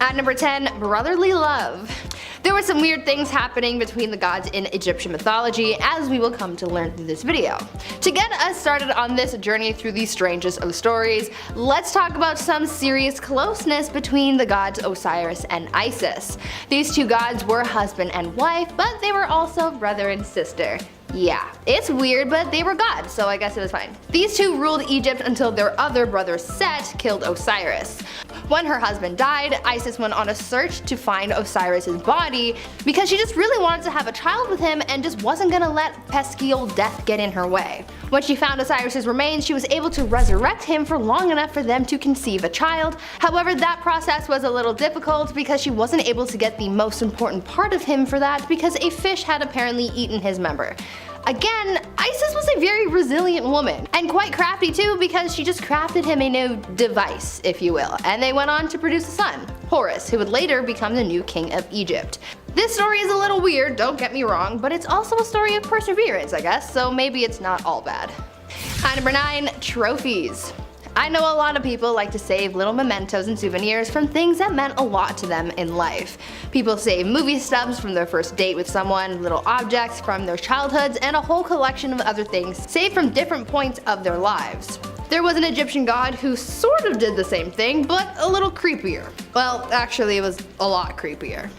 At number 10, brotherly love. There were some weird things happening between the gods in Egyptian mythology, as we will come to learn through this video. To get us started on this journey through the strangest of stories, let's talk about some serious closeness between the gods Osiris and Isis. These two gods were husband and wife, but they were also brother and sister. Yeah, it's weird, but they were gods, so I guess it was fine. These two ruled Egypt until their other brother Seth killed Osiris. When her husband died, Isis went on a search to find Osiris's body because she just really wanted to have a child with him and just wasn't gonna let pesky old death get in her way. When she found Osiris's remains, she was able to resurrect him for long enough for them to conceive a child. However, that process was a little difficult because she wasn't able to get the most important part of him for that because a fish had apparently eaten his member. Again, Isis was a very resilient woman, and quite crafty too because she just crafted him a new device, if you will, and they went on to produce a son, Horus, who would later become the new king of Egypt. This story is a little weird, don't get me wrong, but it's also a story of perseverance, I guess, so maybe it's not all bad. At number 9, trophies. I know a lot of people like to save little mementos and souvenirs from things that meant a lot to them in life. People save movie stubs from their first date with someone, little objects from their childhoods, and a whole collection of other things saved from different points of their lives. There was an Egyptian god who sort of did the same thing, but a little creepier. Well, actually it was a lot creepier.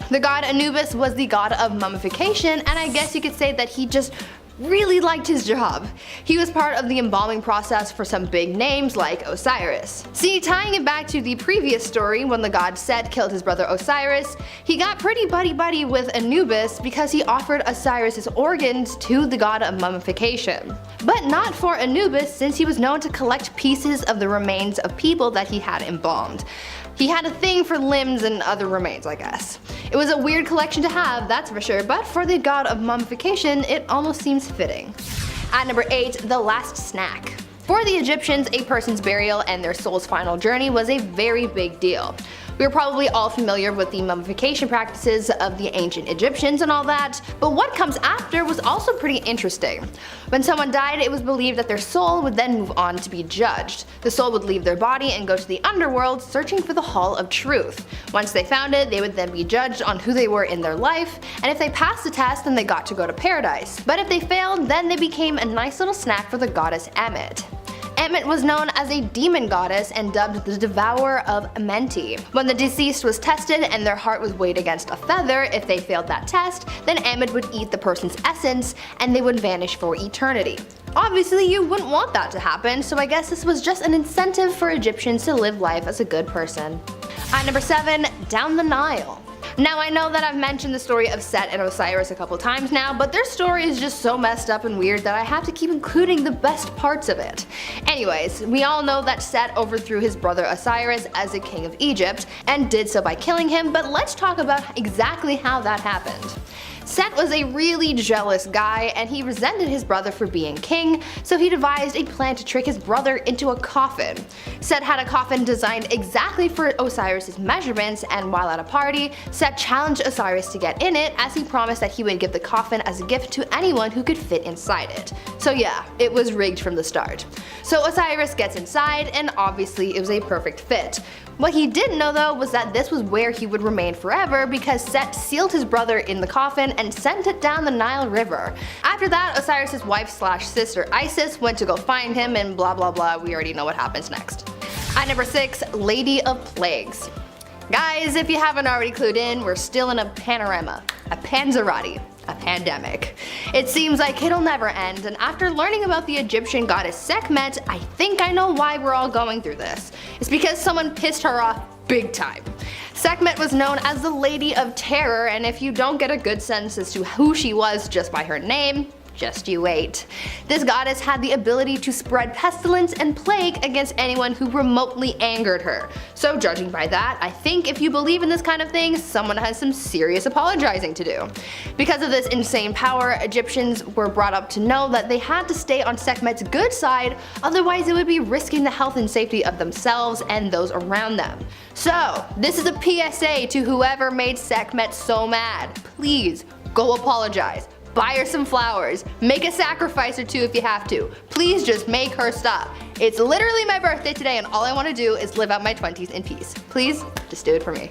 The god Anubis was the god of mummification, and I guess you could say that he just really liked his job. He was part of the embalming process for some big names like Osiris. See, tying it back to the previous story when the god Seth killed his brother Osiris, he got pretty buddy-buddy with Anubis because he offered Osiris's organs to the god of mummification. But not for Anubis, since he was known to collect pieces of the remains of people that he had embalmed. He had a thing for limbs and other remains, I guess. It was a weird collection to have, that's for sure, but for the god of mummification, it almost seems fitting. At number 8, the last snack. For the Egyptians, a person's burial and their soul's final journey was a very big deal. We are probably all familiar with the mummification practices of the ancient Egyptians and all that, but what comes after was also pretty interesting. When someone died, it was believed that their soul would then move on to be judged. The soul would leave their body and go to the underworld searching for the Hall of Truth. Once they found it, they would then be judged on who they were in their life, and if they passed the test, then they got to go to paradise. But if they failed, then they became a nice little snack for the goddess Ammit. Ammit was known as a demon goddess and dubbed the devourer of Amenti. When the deceased was tested and their heart was weighed against a feather, if they failed that test, then Ammit would eat the person's essence and they would vanish for eternity. Obviously you wouldn't want that to happen, so I guess this was just an incentive for Egyptians to live life as a good person. At number 7, down the Nile. Now I know that I've mentioned the story of Seth and Osiris a couple times now, but their story is just so messed up and weird that I have to keep including the best parts of it. Anyways, we all know that Seth overthrew his brother Osiris as the king of Egypt, and did so by killing him, but let's talk about exactly how that happened. Seth was a really jealous guy, and he resented his brother for being king, so he devised a plan to trick his brother into a coffin. Seth had a coffin designed exactly for Osiris's measurements, and while at a party, Seth challenged Osiris to get in it, as he promised that he would give the coffin as a gift to anyone who could fit inside it. So yeah, it was rigged from the start. So Osiris gets inside, and obviously it was a perfect fit. What he didn't know though was that this was where he would remain forever because Seth sealed his brother in the coffin and sent it down the Nile River. After that, Osiris's wife/sister Isis went to go find him and blah blah blah, we already know what happens next. At number 6, Lady of Plagues. Guys, if you haven't already clued in, we're still in a panorama, a panzerati, a pandemic. It seems like it'll never end, and after learning about the Egyptian goddess Sekhmet, I think I know why we're all going through this. It's because someone pissed her off big time. Sekhmet was known as the Lady of Terror, and if you don't get a good sense as to who she was just by her name, just you wait. This goddess had the ability to spread pestilence and plague against anyone who remotely angered her. So judging by that, I think if you believe in this kind of thing, someone has some serious apologizing to do. Because of this insane power, Egyptians were brought up to know that they had to stay on Sekhmet's good side, otherwise it would be risking the health and safety of themselves and those around them. So this is a PSA to whoever made Sekhmet so mad. Please go apologize. Buy her some flowers. Make a sacrifice or two if you have to. Please just make her stop. It's literally my birthday today and all I want to do is live out my 20s in peace. Please, just do it for me.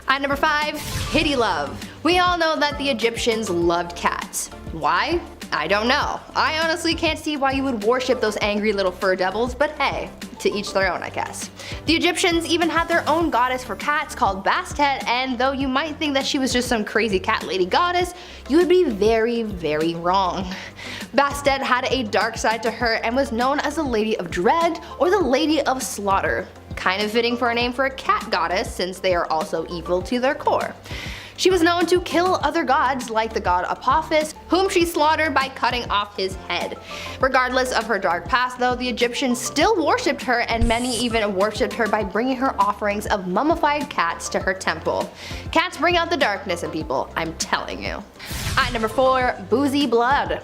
At number 5, kitty love. We all know that the Egyptians loved cats. Why? I don't know. I honestly can't see why you would worship those angry little fur devils, but hey, to each their own, I guess. The Egyptians even had their own goddess for cats called Bastet, and though you might think that she was just some crazy cat lady goddess, you would be very, very wrong. Bastet had a dark side to her and was known as the Lady of Dread or the Lady of Slaughter. Kind of fitting for a name for a cat goddess since they are also evil to their core. She was known to kill other gods like the god Apep, whom she slaughtered by cutting off his head. Regardless of her dark past though, the Egyptians still worshipped her and many even worshipped her by bringing her offerings of mummified cats to her temple. Cats bring out the darkness in people, I'm telling you. At number 4, boozy blood.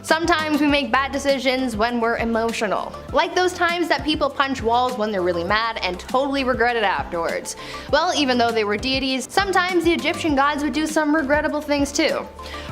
Sometimes we make bad decisions when we're emotional. Like those times that people punch walls when they're really mad and totally regret it afterwards. Well, even though they were deities, sometimes the Egyptian gods would do some regrettable things too.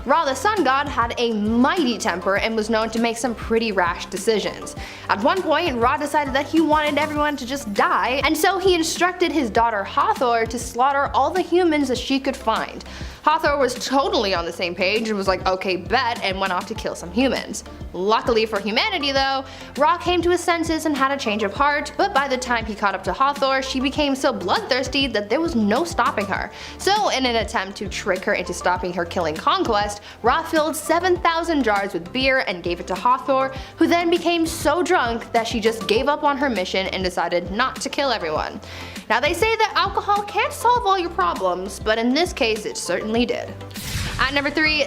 Ra, the sun god, had a mighty temper and was known to make some pretty rash decisions. At one point, Ra decided that he wanted everyone to just die, and so he instructed his daughter Hathor to slaughter all the humans that she could find. Hathor was totally on the same page and was like, okay, bet, and went off to kill some humans. Luckily for humanity though, Ra came to his senses and had a change of heart, but by the time he caught up to Hathor, she became so bloodthirsty that there was no stopping her. So in an attempt to trick her into stopping her killing conquest, Ra filled 7,000 jars with beer and gave it to Hathor, who then became so drunk that she just gave up on her mission and decided not to kill everyone. Now they say that alcohol can't solve all your problems, but in this case it certainly did. At number 3,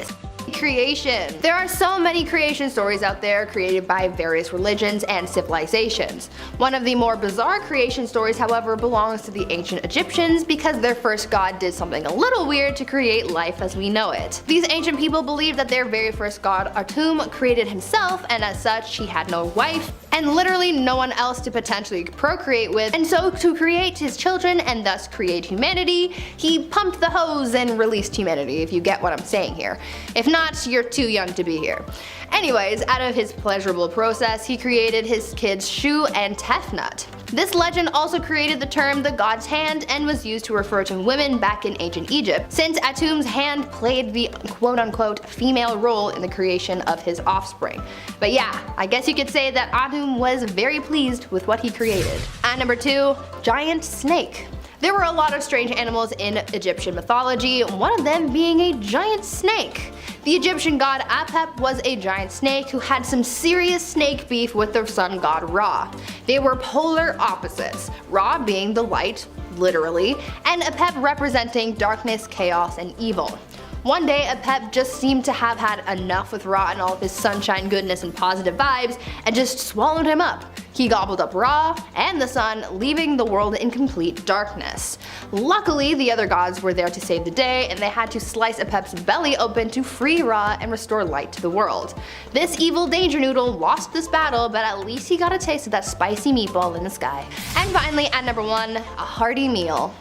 creation. There are so many creation stories out there created by various religions and civilizations. One of the more bizarre creation stories, however, belongs to the ancient Egyptians because their first god did something a little weird to create life as we know it. These ancient people believed that their very first god, Atum, created himself, and as such he had no wife and literally no one else to potentially procreate with, and so to create his children and thus create humanity, he pumped the hose and released humanity, if you get what I'm saying here. If not, you're too young to be here. Anyways, out of his pleasurable process, he created his kids Shu and Tefnut. This legend also created the term the god's hand and was used to refer to women back in ancient Egypt, since Atum's hand played the quote-unquote female role in the creation of his offspring. But yeah, I guess you could say that Atum was very pleased with what he created. At number 2, giant snake. There were a lot of strange animals in Egyptian mythology, one of them being a giant snake. The Egyptian god Apep was a giant snake who had some serious snake beef with their sun god Ra. They were polar opposites, Ra being the light, literally, and Apep representing darkness, chaos, and evil. One day, Apep just seemed to have had enough with Ra and all of his sunshine, goodness, and positive vibes and just swallowed him up. He gobbled up Ra and the sun, leaving the world in complete darkness. Luckily, the other gods were there to save the day and they had to slice Apep's belly open to free Ra and restore light to the world. This evil danger noodle lost this battle, but at least he got a taste of that spicy meatball in the sky. And finally, at number 1, a hearty meal.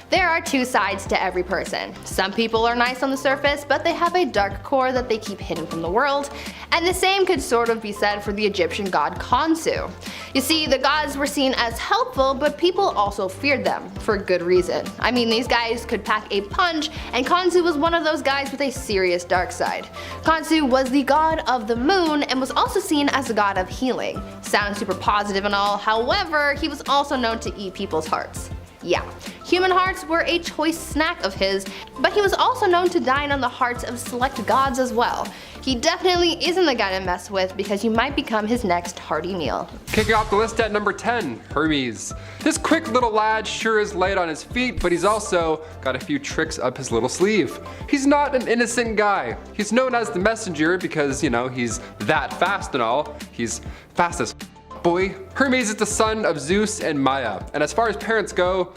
There are two sides to every person. Some people are nice on the surface, but they have a dark core that they keep hidden from the world, and the same could sort of be said for the Egyptian god Khonsu. You see, the gods were seen as helpful, but people also feared them, for good reason. I mean, these guys could pack a punch, and Khonsu was one of those guys with a serious dark side. Khonsu was the god of the moon, and was also seen as the god of healing. Sounds super positive and all, however, he was also known to eat people's hearts. Yeah, human hearts were a choice snack of his, but he was also known to dine on the hearts of select gods as well. He definitely isn't the guy to mess with because you might become his next hearty meal. Kicking off the list at number 10, Hermes. This quick little lad sure is light on his feet, but he's also got a few tricks up his little sleeve. He's not an innocent guy. He's known as the messenger because, you know, he's that fast and all. He's fast as boy. Hermes is the son of Zeus and Maya, and as far as parents go,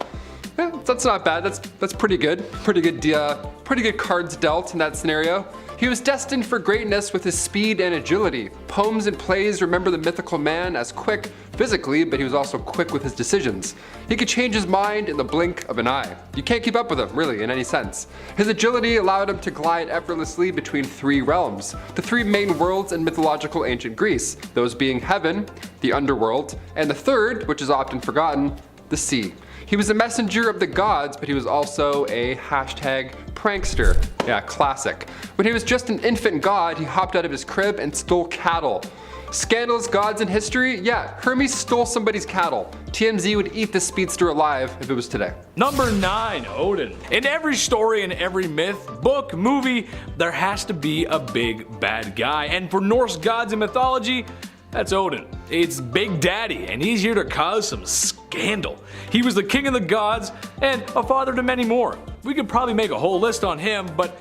that's not bad. That's pretty good. Pretty good cards dealt in that scenario. He was destined for greatness with his speed and agility. Poems and plays remember the mythical man as quick physically, but he was also quick with his decisions. He could change his mind in the blink of an eye. You can't keep up with him, really, in any sense. His agility allowed him to glide effortlessly between 3 realms, the 3 main worlds in mythological ancient Greece, those being heaven, the underworld, and the third, which is often forgotten, the sea. He was a messenger of the gods, but he was also a hashtag prankster. Yeah, classic. When he was just an infant god, he hopped out of his crib and stole cattle. Scandalous gods in history? Yeah, Hermes stole somebody's cattle. TMZ would eat this speedster alive if it was today. Number 9, Odin. In every story and every myth, book, movie, there has to be a big bad guy. And for Norse gods in mythology, that's Odin. It's Big Daddy, and he's here to cause some scandal. He was the king of the gods and a father to many more. We could probably make a whole list on him, but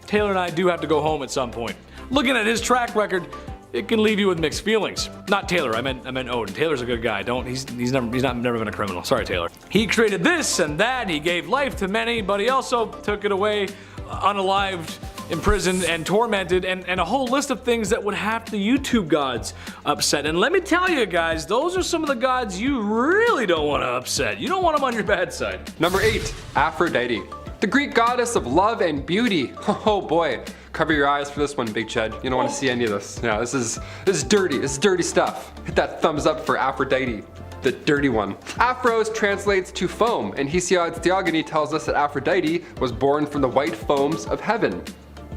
Taylor and I do have to go home at some point. Looking at his track record, it can leave you with mixed feelings. Not Taylor, I meant Odin. Taylor's a good guy. He's never been a criminal. Sorry, Taylor. He created this and that. He gave life to many, but he also took it away, unalived, imprisoned, and tormented, and a whole list of things that would have the YouTube gods upset. And let me tell you guys, those are some of the gods you really don't want to upset. You don't want them on your bad side. Number 8, Aphrodite. The Greek goddess of love and beauty. Oh boy. Cover your eyes for this one, Big Ched. You don't want to see any of this. Yeah, this is dirty. This is dirty stuff. Hit that thumbs up for Aphrodite. The dirty one. Aphros translates to foam, and Hesiod's Theogony tells us that Aphrodite was born from the white foams of heaven.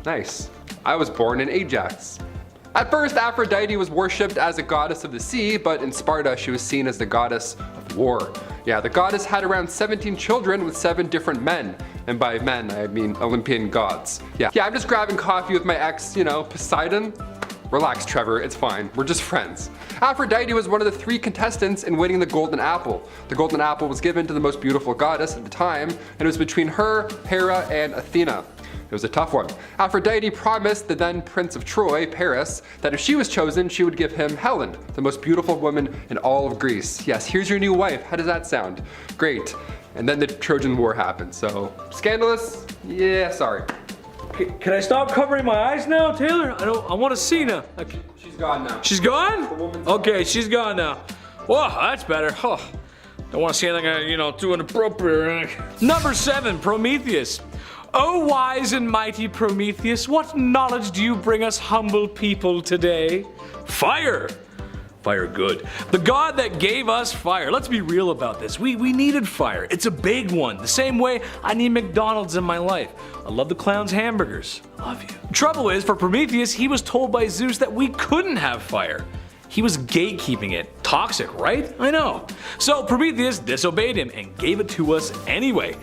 Nice. I was born in Ajax. At first, Aphrodite was worshipped as a goddess of the sea, but in Sparta she was seen as the goddess of war. Yeah, the goddess had around 17 children with 7 different men. And by men, I mean Olympian gods. Yeah, I'm just grabbing coffee with my ex, Poseidon. Relax, Trevor, it's fine. We're just friends. Aphrodite was one of the 3 contestants in winning the Golden Apple. The Golden Apple was given to the most beautiful goddess at the time, and it was between her, Hera, and Athena. It was a tough one. Aphrodite promised the then Prince of Troy, Paris, that if she was chosen, she would give him Helen, the most beautiful woman in all of Greece. Yes, here's your new wife. How does that sound? Great. And then the Trojan War happened, so scandalous? Yeah, sorry. Can I stop covering my eyes now, Taylor? I want to see now. She's gone now. She's gone? Okay, she's gone now. Whoa, that's better. Oh, don't want to see anything, too inappropriate. Number 7, Prometheus. Oh, wise and mighty Prometheus, what knowledge do you bring us humble people today? Fire! Fire good. The god that gave us fire. Let's be real about this. We needed fire. It's a big one. The same way I need McDonald's in my life. I love the clown's hamburgers. Love you. Trouble is, for Prometheus, he was told by Zeus that we couldn't have fire. He was gatekeeping it. Toxic, right? I know. So Prometheus disobeyed him and gave it to us anyway.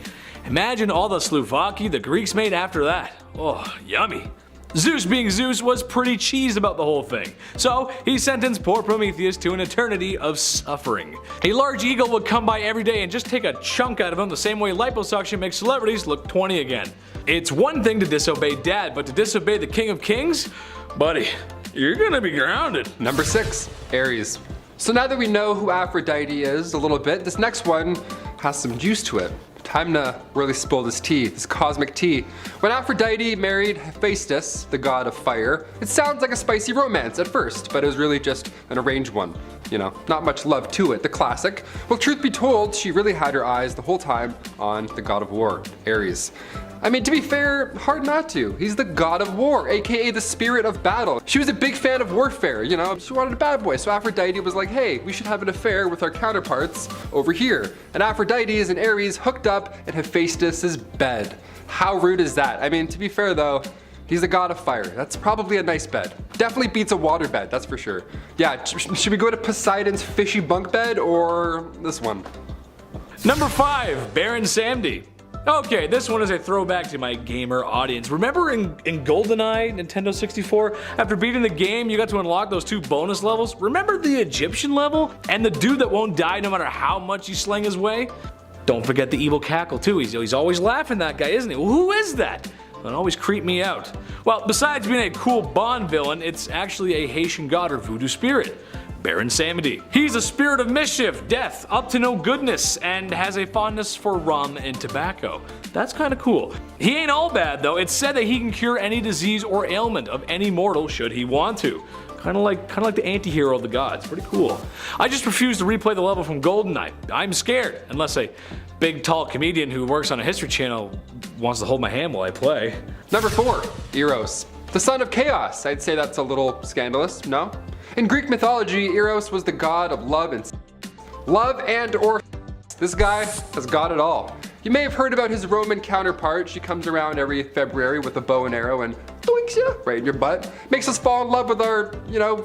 Imagine all the slouvaki the Greeks made after that. Oh, yummy. Zeus being Zeus was pretty cheesed about the whole thing, so he sentenced poor Prometheus to an eternity of suffering. A large eagle would come by every day and just take a chunk out of him the same way liposuction makes celebrities look 20 again. It's one thing to disobey dad, but to disobey the king of kings? Buddy, you're gonna be grounded. Number 6, Ares. So now that we know who Aphrodite is a little bit, this next one has some juice to it. Time to really spill this tea, this cosmic tea. When Aphrodite married Hephaestus, the god of fire, it sounds like a spicy romance at first, but it was really just an arranged one. Not much love to it, the classic. Well, truth be told, she really had her eyes the whole time on the god of war, Ares. I mean, to be fair, hard not to. He's the god of war, aka the spirit of battle. She was a big fan of warfare, she wanted a bad boy, so Aphrodite was like, hey, we should have an affair with our counterparts over here. And Aphrodite and Ares hooked up in Hephaestus' bed. How rude is that? I mean, to be fair though, he's the god of fire. That's probably a nice bed. Definitely beats a water bed, that's for sure. Yeah, should we go to Poseidon's fishy bunk bed or this one? Number 5, Baron Samedi. Okay, this one is a throwback to my gamer audience. Remember in GoldenEye, Nintendo 64, after beating the game, you got to unlock those 2 bonus levels? Remember the Egyptian level? And the dude that won't die no matter how much you sling his way? Don't forget the evil cackle too. He's always laughing, that guy, isn't he? Well, who is that? It always creeped me out. Well, besides being a cool Bond villain, it's actually a Haitian god or voodoo spirit. Baron Samedi. He's a spirit of mischief, death, up to no goodness, and has a fondness for rum and tobacco. That's kind of cool. He ain't all bad though. It's said that he can cure any disease or ailment of any mortal should he want to. Kind of like the anti-hero of the gods. Pretty cool. I just refuse to replay the level from GoldenEye. I'm scared, unless a big tall comedian who works on a history channel wants to hold my hand while I play. Number 4, Eros. The son of chaos. I'd say that's a little scandalous, no? In Greek mythology, Eros was the god of love and or this guy has got it all. You may have heard about his Roman counterpart. She comes around every February with a bow and arrow and doinks you right in your butt. Makes us fall in love with our,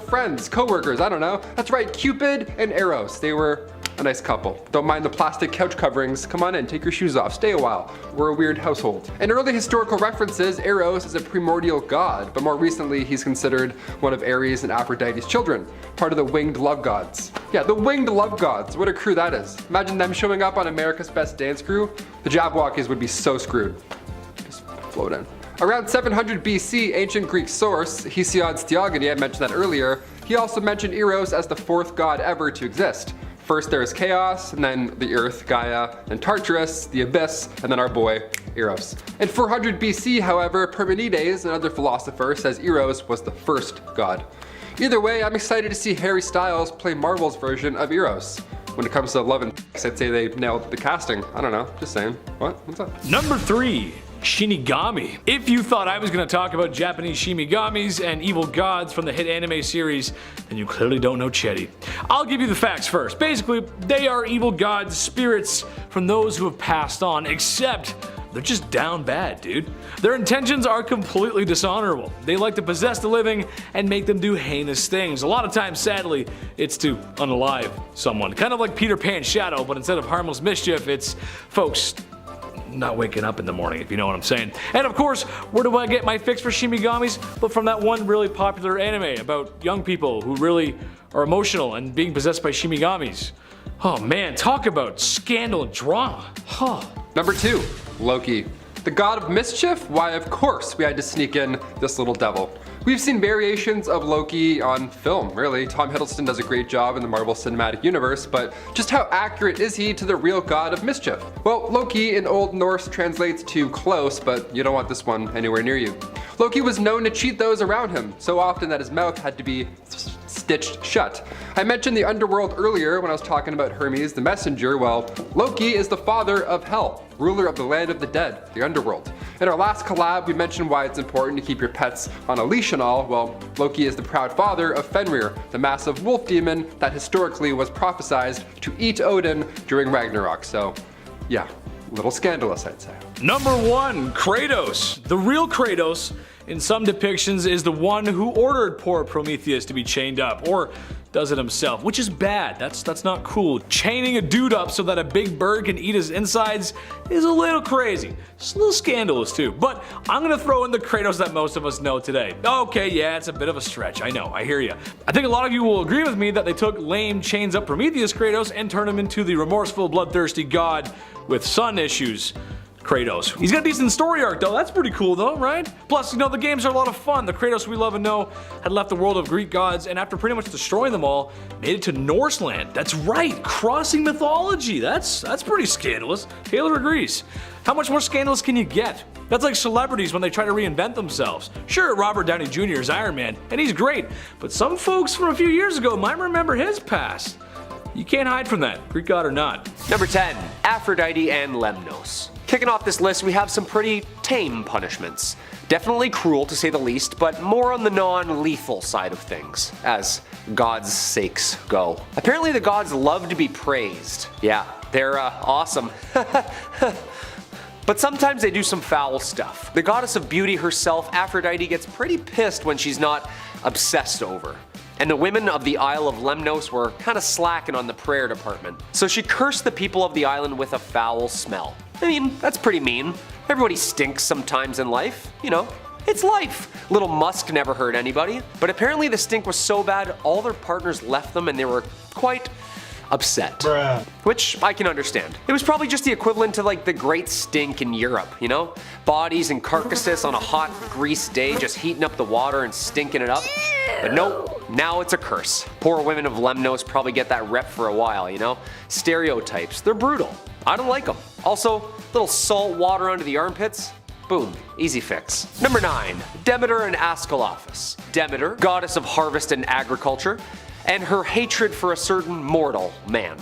friends, co-workers, I don't know. That's right, Cupid and Eros. They were a nice couple. Don't mind the plastic couch coverings. Come on in, take your shoes off, stay a while. We're a weird household. In early historical references, Eros is a primordial god, but more recently he's considered one of Ares and Aphrodite's children, part of the winged love gods. Yeah, the winged love gods, what a crew that is. Imagine them showing up on America's Best Dance Crew. The Jabberwockies would be so screwed. Just float in. Around 700 BC, ancient Greek source Hesiod's Theogony, I mentioned that earlier, he also mentioned Eros as the 4th god ever to exist. First there is chaos, and then the earth, Gaia, then Tartarus, the abyss, and then our boy, Eros. In 400 BC, however, Parmenides, another philosopher, says Eros was the 1st god. Either way, I'm excited to see Harry Styles play Marvel's version of Eros. When it comes to love and sex, I'd say they nailed the casting. I don't know, just saying. What? What's up? Number 3. Shinigami. If you thought I was going to talk about Japanese Shinigamis and evil gods from the hit anime series, then you clearly don't know Chetty. I'll give you the facts first. Basically, they are evil gods, spirits from those who have passed on, except they're just down bad, dude. Their intentions are completely dishonorable. They like to possess the living and make them do heinous things. A lot of times, sadly, it's to unalive someone. Kind of like Peter Pan's shadow, but instead of harmless mischief, it's folks not waking up in the morning, if you know what I'm saying. And of course, where do I get my fix for Shinigamis? But from that one really popular anime about young people who really are emotional and being possessed by Shinigamis. Oh man, talk about scandal and drama. Huh. Number 2, Loki. The god of mischief? Why, of course we had to sneak in this little devil. We've seen variations of Loki on film, really. Tom Hiddleston does a great job in the Marvel Cinematic Universe, but just how accurate is he to the real god of mischief? Well, Loki in Old Norse translates to close, but you don't want this one anywhere near you. Loki was known to cheat those around him, so often that his mouth had to be stitched shut. I mentioned the underworld earlier when I was talking about Hermes the messenger. Well, Loki is the father of Hell, ruler of the land of the dead, the underworld. In our last collab, we mentioned why it's important to keep your pets on a leash and all. Well, Loki is the proud father of Fenrir, the massive wolf demon that historically was prophesized to eat Odin during Ragnarok. So, yeah, a little scandalous, I'd say. Number 1, Kratos. The real Kratos, in some depictions, is the one who ordered poor Prometheus to be chained up, or does it himself, which is bad. That's not cool. Chaining a dude up so that a big bird can eat his insides is a little crazy. It's a little scandalous too, but I'm gonna throw in the Kratos that most of us know today. Okay, yeah, it's a bit of a stretch, I know, I hear you. I think a lot of you will agree with me that they took lame chains up Prometheus Kratos and turned him into the remorseful, bloodthirsty god with son issues. Kratos. He's got a decent story arc though, that's pretty cool though, right? Plus, the games are a lot of fun. The Kratos we love and know had left the world of Greek gods and after pretty much destroying them all, made it to Norse land. That's right, crossing mythology. That's pretty scandalous. Taylor agrees. How much more scandalous can you get? That's like celebrities when they try to reinvent themselves. Sure, Robert Downey Jr. is Iron Man, and he's great, but some folks from a few years ago might remember his past. You can't hide from that, Greek god or not. Number 10, Aphrodite and Lemnos. Kicking off this list, we have some pretty tame punishments. Definitely cruel to say the least, but more on the non-lethal side of things, as gods' sakes go. Apparently the gods love to be praised. Yeah, they're awesome. But sometimes they do some foul stuff. The goddess of beauty herself, Aphrodite, gets pretty pissed when she's not obsessed over. And the women of the Isle of Lemnos were kinda slacking on the prayer department. So she cursed the people of the island with a foul smell. I mean, that's pretty mean. Everybody stinks sometimes in life, it's life. Little Musk never hurt anybody. But apparently the stink was so bad, all their partners left them and they were quite upset. Bruh. Which I can understand. It was probably just the equivalent to like the Great Stink in Europe, Bodies and carcasses on a hot grease day just heating up the water and stinking it up. But nope, now it's a curse. Poor women of Lemnos probably get that rep for a while, you know? Stereotypes, they're brutal. I don't like them. Also, little salt water under the armpits. Boom, easy fix. Number 9, Demeter and Asclepius. Demeter, goddess of harvest and agriculture, and her hatred for a certain mortal man.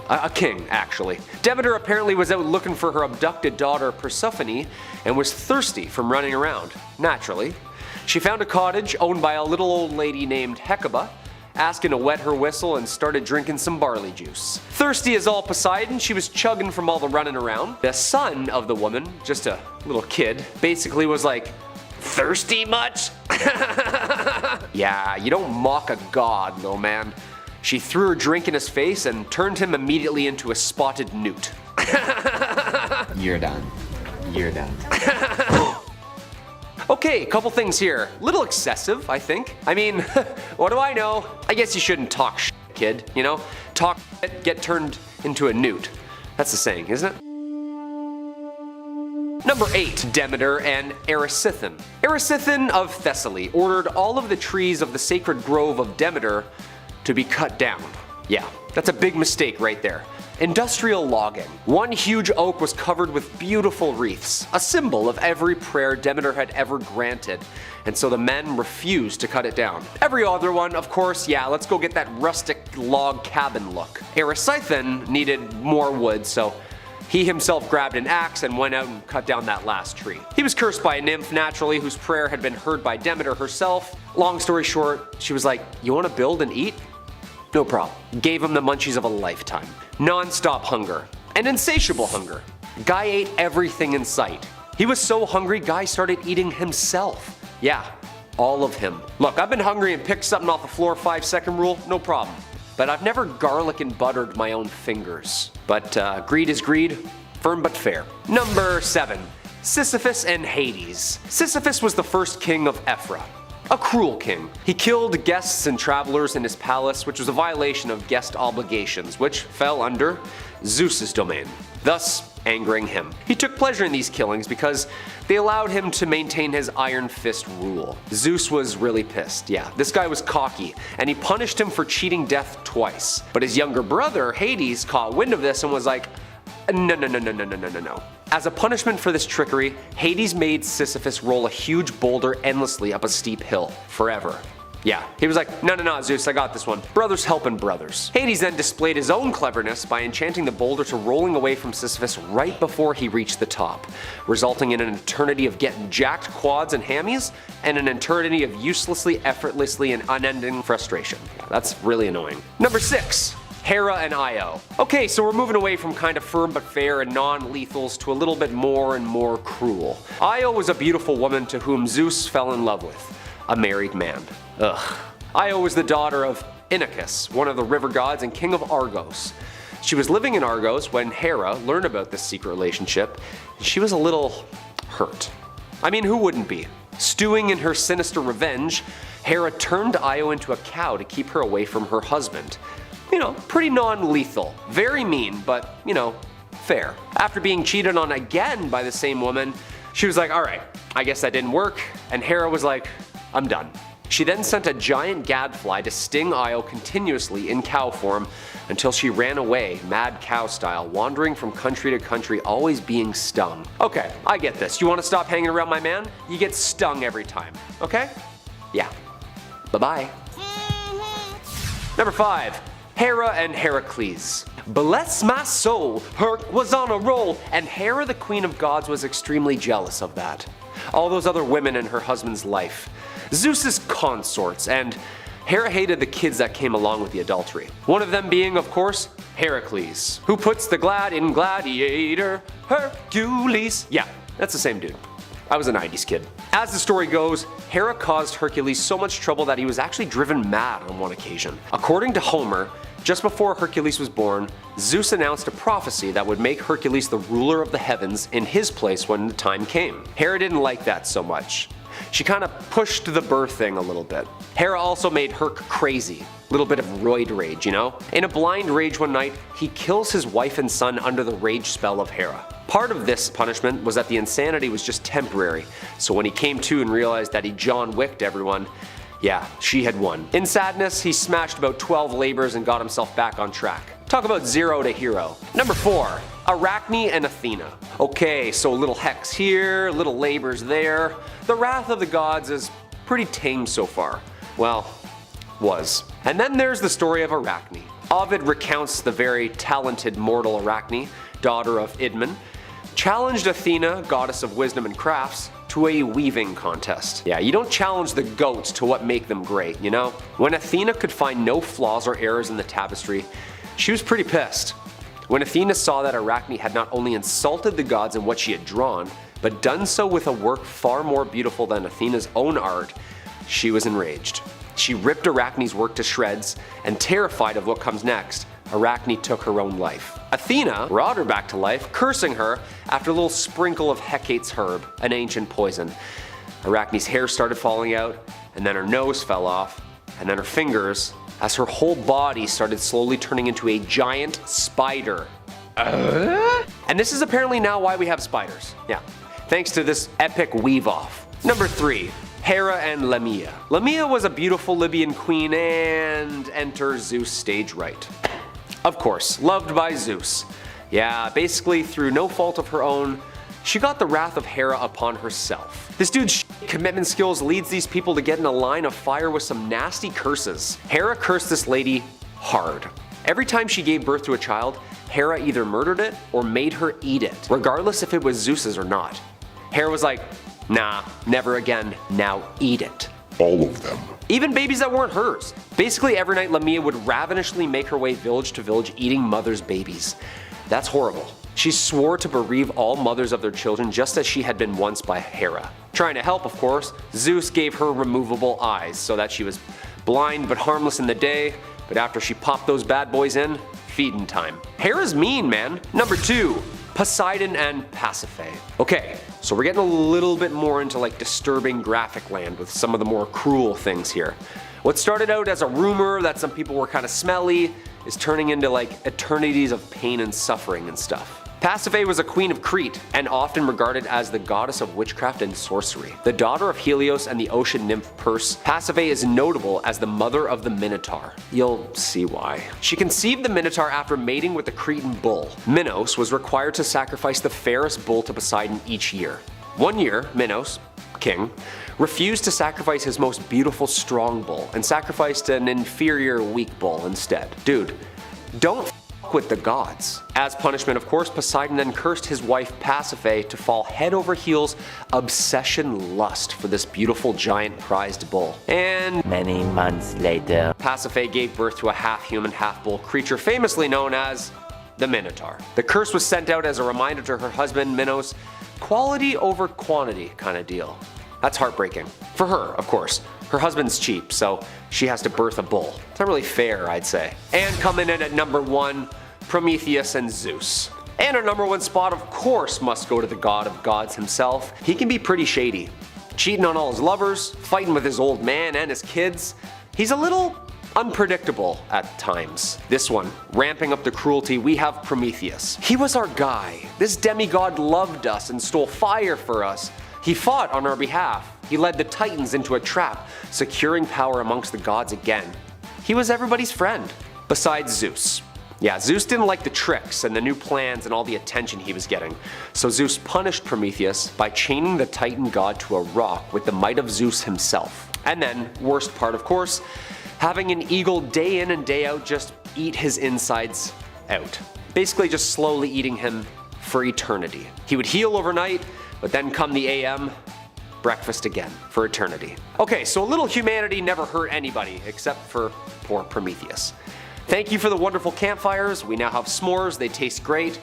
A king, actually. Demeter apparently was out looking for her abducted daughter Persephone and was thirsty from running around. Naturally, she found a cottage owned by a little old lady named Hecuba, asking to wet her whistle, and started drinking some barley juice. Thirsty as all Poseidon, she was chugging from all the running around. The son of the woman, just a little kid, basically was like, "Thirsty much?" Yeah, you don't mock a god, little man. She threw her drink in his face and turned him immediately into a spotted newt. You're done. You're done. Okay, couple things here. Little excessive, I think. I mean, what do I know? I guess you shouldn't talk shit, kid, you know? Talk shit, get turned into a newt. That's the saying, isn't it? Number 8, Demeter and Erysichthon. Erysichthon of Thessaly ordered all of the trees of the sacred grove of Demeter to be cut down. Yeah, that's a big mistake right there. Industrial logging. One huge oak was covered with beautiful wreaths, a symbol of every prayer Demeter had ever granted, and so the men refused to cut it down. Every other one, of course, yeah, let's go get that rustic log cabin look. Erysichthon needed more wood, so he himself grabbed an axe and went out and cut down that last tree. He was cursed by a nymph, naturally, whose prayer had been heard by Demeter herself. Long story short, she was like, "You want to build and eat? No problem." Gave him the munchies of a lifetime. Non-stop hunger. And insatiable hunger. Guy ate everything in sight. He was so hungry, Guy started eating himself. Yeah, all of him. Look, I've been hungry and picked something off the floor, 5-second rule, no problem. But I've never garlic and buttered my own fingers. But greed is greed, firm but fair. Number 7, Sisyphus and Hades. Sisyphus was the first king of Ephra. A cruel king. He killed guests and travelers in his palace, which was a violation of guest obligations, which fell under Zeus's domain, thus angering him. He took pleasure in these killings because they allowed him to maintain his iron fist rule. Zeus was really pissed, yeah. This guy was cocky, and he punished him for cheating death twice. But his younger brother, Hades, caught wind of this and was like, no. As a punishment for this trickery, Hades made Sisyphus roll a huge boulder endlessly up a steep hill, forever. Yeah, he was like, no, Zeus, I got this one. Brothers helping brothers. Hades then displayed his own cleverness by enchanting the boulder to rolling away from Sisyphus right before he reached the top, resulting in an eternity of getting jacked quads and hammies, and an eternity of uselessly, effortlessly, and unending frustration. Yeah, that's really annoying. Number 6. Hera and Io. Okay, so we're moving away from kind of firm but fair and non-lethals to a little bit more and more cruel. Io was a beautiful woman to whom Zeus fell in love with, a married man. Ugh. Io was the daughter of Inachus, one of the river gods and king of Argos. She was living in Argos when Hera learned about this secret relationship, and she was a little hurt. I mean, who wouldn't be? Stewing in her sinister revenge, Hera turned Io into a cow to keep her away from her husband. You know, pretty non-lethal. Very mean, but, you know, fair. After being cheated on again by the same woman, she was like, alright, I guess that didn't work, and Hera was like, I'm done. She then sent a giant gadfly to sting Io continuously in cow form until she ran away, mad cow style, wandering from country to country, always being stung. Okay, I get this. You want to stop hanging around my man? You get stung every time, okay? Yeah. Bye-bye. Number 5. Hera and Heracles. Bless my soul, Herc was on a roll, and Hera, the queen of gods, was extremely jealous of that. All those other women in her husband's life. Zeus's consorts, and Hera hated the kids that came along with the adultery. One of them being, of course, Heracles, who puts the glad in gladiator, Hercules. Yeah, that's the same dude. I was a 90s kid. As the story goes, Hera caused Hercules so much trouble that he was actually driven mad on one occasion. According to Homer, just before Hercules was born, Zeus announced a prophecy that would make Hercules the ruler of the heavens in his place when the time came. Hera didn't like that so much. She kind of pushed the birth thing a little bit. Hera also made Herc crazy. Little bit of roid rage, you know? In a blind rage one night, he kills his wife and son under the rage spell of Hera. Part of this punishment was that the insanity was just temporary, so when he came to and realized that he John Wicked everyone, Yeah, she had won. In sadness, he smashed about 12 labors and got himself back on track. Talk about zero to hero. Number 4. Arachne and Athena. Okay, so a little hex here, little labors there. The wrath of the gods is pretty tame so far. Well, was. And then there's the story of Arachne. Ovid recounts the very talented mortal Arachne, daughter of Idmon, challenged Athena, goddess of wisdom and crafts, to a weaving contest. Yeah, you don't challenge the goats to what make them great, you know? When Athena could find no flaws or errors in the tapestry, she was pretty pissed. When Athena saw that Arachne had not only insulted the gods in what she had drawn, but done so with a work far more beautiful than Athena's own art, she was enraged. She ripped Arachne's work to shreds, and terrified of what comes next, Arachne took her own life. Athena brought her back to life, cursing her after a little sprinkle of Hecate's herb, an ancient poison. Arachne's hair started falling out, and then her nose fell off, and then her fingers, as her whole body started slowly turning into a giant spider. And this is apparently now why we have spiders. Yeah, thanks to this epic weave-off. Number 3. Hera and Lamia. Lamia was a beautiful Libyan queen, and enter Zeus stage right. Of course, loved by Zeus. Yeah, basically through no fault of her own, she got the wrath of Hera upon herself. This dude's commitment skills leads these people to get in a line of fire with some nasty curses. Hera cursed this lady hard. Every time she gave birth to a child, Hera either murdered it or made her eat it, regardless if it was Zeus's or not. Hera was like, nah, never again, now eat it. All of them. Even babies that weren't hers. Basically every night Lamia would ravenously make her way village to village eating mothers' babies. That's horrible. She swore to bereave all mothers of their children just as she had been once by Hera. Trying to help, of course, Zeus gave her removable eyes so that she was blind but harmless in the day, but after she popped those bad boys in, feeding time. Hera's mean, man. Number 2. Poseidon and Pasiphae. Okay, so we're getting a little bit more into like disturbing graphic land with some of the more cruel things here. What started out as a rumor that some people were kind of smelly is turning into like eternities of pain and suffering and stuff. Pasiphae was a queen of Crete and often regarded as the goddess of witchcraft and sorcery. The daughter of Helios and the ocean nymph Perse, Pasiphae is notable as the mother of the Minotaur. You'll see why. She conceived the Minotaur after mating with the Cretan bull. Minos was required to sacrifice the fairest bull to Poseidon each year. One year, Minos, king, refused to sacrifice his most beautiful strong bull and sacrificed an inferior weak bull instead. Dude, don't with the gods. As punishment, of course, Poseidon then cursed his wife Pasiphae to fall head over heels obsession lust for this beautiful giant prized bull. And many months later, Pasiphae gave birth to a half-human, half-bull creature famously known as the Minotaur. The curse was sent out as a reminder to her husband Minos, quality over quantity kind of deal. That's heartbreaking. For her, of course. Her husband's cheap, so she has to birth a bull. It's not really fair, I'd say. And coming in at number 1, Prometheus and Zeus. And our number 1 spot, of course, must go to the god of gods himself. He can be pretty shady. Cheating on all his lovers, fighting with his old man and his kids. He's a little unpredictable at times. This one, ramping up the cruelty, we have Prometheus. He was our guy. This demigod loved us and stole fire for us. He fought on our behalf. He led the Titans into a trap, securing power amongst the gods again. He was everybody's friend. Besides Zeus. Yeah, Zeus didn't like the tricks and the new plans and all the attention he was getting. So Zeus punished Prometheus by chaining the Titan god to a rock with the might of Zeus himself. And then, worst part of course, having an eagle day in and day out just eat his insides out. Basically just slowly eating him for eternity. He would heal overnight, but then come the AM, breakfast again for eternity. Okay, so a little humanity never hurt anybody except for poor Prometheus. Thank you for the wonderful campfires. We now have s'mores, they taste great.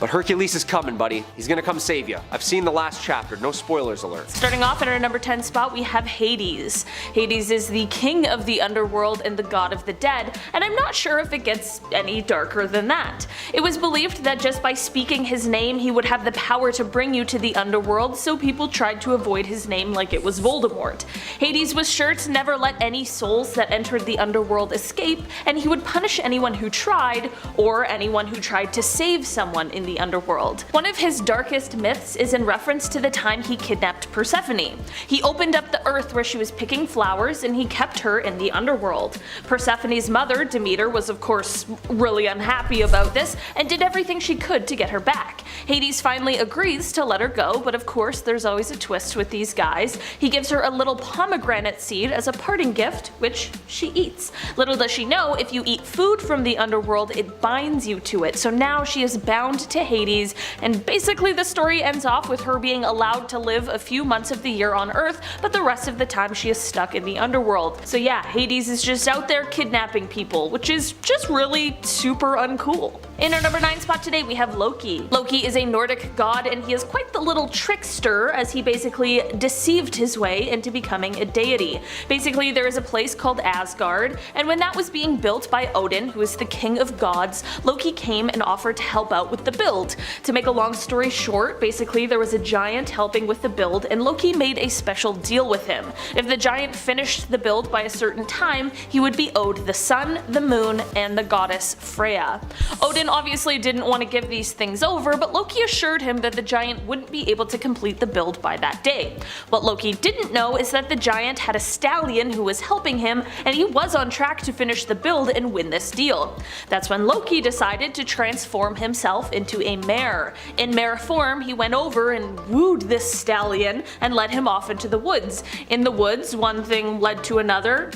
But Hercules is coming, buddy. He's gonna come save you. I've seen the last chapter, no spoilers alert. Starting off at our number 10 spot, we have Hades. Hades is the king of the underworld and the god of the dead, and I'm not sure if it gets any darker than that. It was believed that just by speaking his name, he would have the power to bring you to the underworld, so people tried to avoid his name like it was Voldemort. Hades was sure to never let any souls that entered the underworld escape, and he would punish anyone who tried, or anyone who tried to save someone in the the underworld. One of his darkest myths is in reference to the time he kidnapped Persephone. He opened up the earth where she was picking flowers and he kept her in the underworld. Persephone's mother, Demeter, was of course really unhappy about this and did everything she could to get her back. Hades finally agrees to let her go, but of course there's always a twist with these guys. He gives her a little pomegranate seed as a parting gift, which she eats. Little does she know, if you eat food from the underworld, it binds you to it, so now she is bound to Hades, and basically the story ends off with her being allowed to live a few months of the year on Earth, but the rest of the time she is stuck in the underworld. So yeah, Hades is just out there kidnapping people, which is just really super uncool. In our number 9 spot today we have Loki. Loki is a Nordic god and he is quite the little trickster, as he basically deceived his way into becoming a deity. Basically there is a place called Asgard, and when that was being built by Odin, who is the king of gods, Loki came and offered to help out with the build. To make a long story short, basically there was a giant helping with the build and Loki made a special deal with him. If the giant finished the build by a certain time, he would be owed the sun, the moon, and the goddess Freya. Odin obviously didn't want to give these things over, but Loki assured him that the giant wouldn't be able to complete the build by that day. What Loki didn't know is that the giant had a stallion who was helping him, and he was on track to finish the build and win this deal. That's when Loki decided to transform himself into a mare. In mare form, he went over and wooed this stallion and led him off into the woods. In the woods, one thing led to another,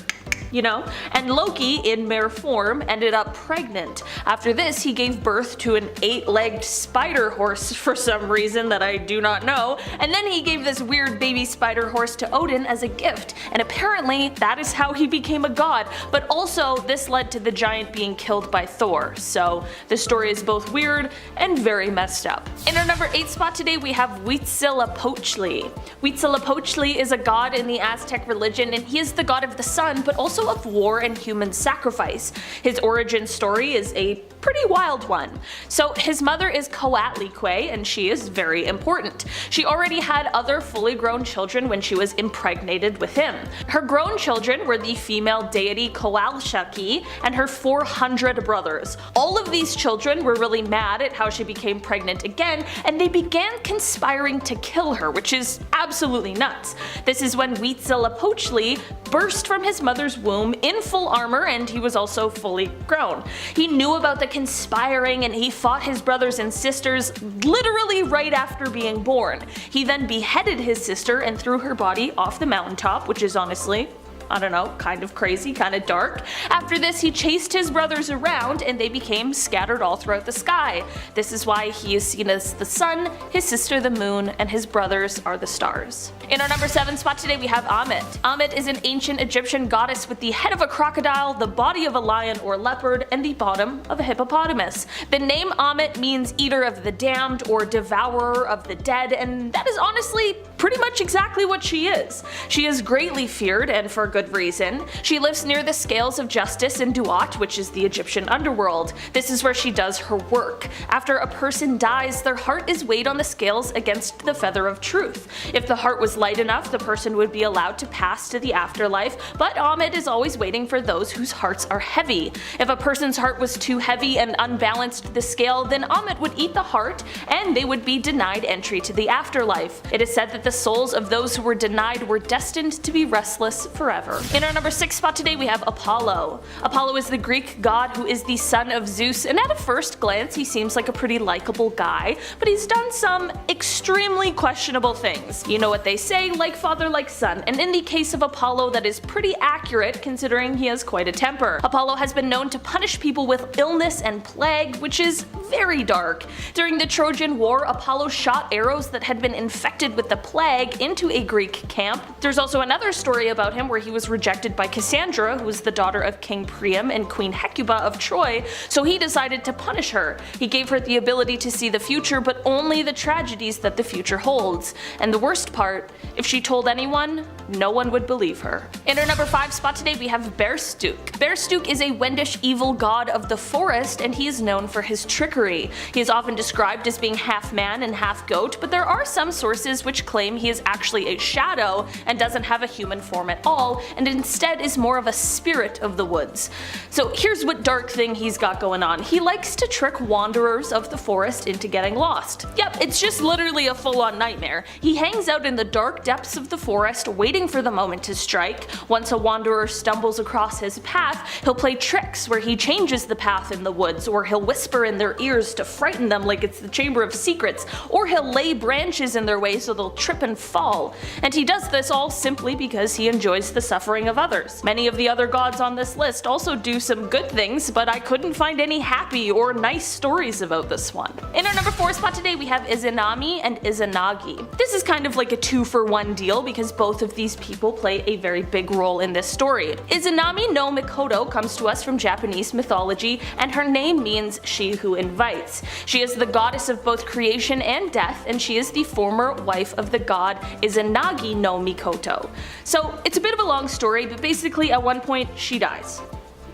you know, and Loki, in mare form, ended up pregnant. After this, he gave birth to an 8-legged spider horse for some reason that I do not know, and then he gave this weird baby spider horse to Odin as a gift, and apparently that is how he became a god, but also this led to the giant being killed by Thor, so the story is both weird and very messed up. In our number 8 spot today we have Huitzilopochtli. Huitzilopochtli is a god in the Aztec religion, and he is the god of the sun, but also of war and human sacrifice. His origin story is a pretty wild one. So his mother is Coatlicue, and she is very important. She already had other fully grown children when she was impregnated with him. Her grown children were the female deity Coalshaki and her 400 brothers. All of these children were really mad at how she became pregnant again, and they began conspiring to kill her, which is absolutely nuts. This is when Huitzilopochtli burst from his mother's womb in full armor, and he was also fully grown. He knew about the conspiring and he fought his brothers and sisters literally right after being born. He then beheaded his sister and threw her body off the mountaintop, which is honestly, I don't know, kind of crazy, kind of dark. After this, he chased his brothers around and they became scattered all throughout the sky. This is why he is seen as the sun, his sister the moon, and his brothers are the stars. In our number 7 spot today we have Ammit. Ammit is an ancient Egyptian goddess with the head of a crocodile, the body of a lion or leopard, and the bottom of a hippopotamus. The name Ammit means eater of the damned or devourer of the dead, and that is honestly pretty much exactly what she is. She is greatly feared, and for good reason. She lives near the scales of justice in Duat, which is the Egyptian underworld. This is where she does her work. After a person dies, their heart is weighed on the scales against the feather of truth. If the heart was light enough, the person would be allowed to pass to the afterlife, but Ammit is always waiting for those whose hearts are heavy. If a person's heart was too heavy and unbalanced the scale, then Ammit would eat the heart and they would be denied entry to the afterlife. It is said that the souls of those who were denied were destined to be restless forever. In our number 6 spot today we have Apollo. Apollo is the Greek god who is the son of Zeus, and at a first glance he seems like a pretty likable guy, but he's done some extremely questionable things. You know what they say, like father like son, and in the case of Apollo that is pretty accurate considering he has quite a temper. Apollo has been known to punish people with illness and plague, which is very dark. During the Trojan War, Apollo shot arrows that had been infected with the plague into a Greek camp. There's also another story about him where he was rejected by Cassandra, who was the daughter of King Priam and Queen Hecuba of Troy, so he decided to punish her. He gave her the ability to see the future, but only the tragedies that the future holds. And the worst part, if she told anyone, no one would believe her. In our number 5 spot today we have Bearstuk. Bearstuk is a Wendish evil god of the forest, and he is known for his trickery. He is often described as being half man and half goat, but there are some sources which claim claim he is actually a shadow and doesn't have a human form at all, and instead is more of a spirit of the woods. So here's what dark thing he's got going on. He likes to trick wanderers of the forest into getting lost. Yep, it's just literally a full-on nightmare. He hangs out in the dark depths of the forest waiting for the moment to strike. Once a wanderer stumbles across his path, he'll play tricks where he changes the path in the woods, or he'll whisper in their ears to frighten them like it's the Chamber of Secrets, or he'll lay branches in their way so they'll trip and fall. And he does this all simply because he enjoys the suffering of others. Many of the other gods on this list also do some good things, but I couldn't find any happy or nice stories about this one. In our number 4 spot today we have Izanami and Izanagi. This is kind of like a 2-for-1 deal because both of these people play a very big role in this story. Izanami no Mikoto comes to us from Japanese mythology, and her name means she who invites. She is the goddess of both creation and death, and she is the former wife of the god Izanagi no Mikoto. So it's a bit of a long story, but basically at one point she dies.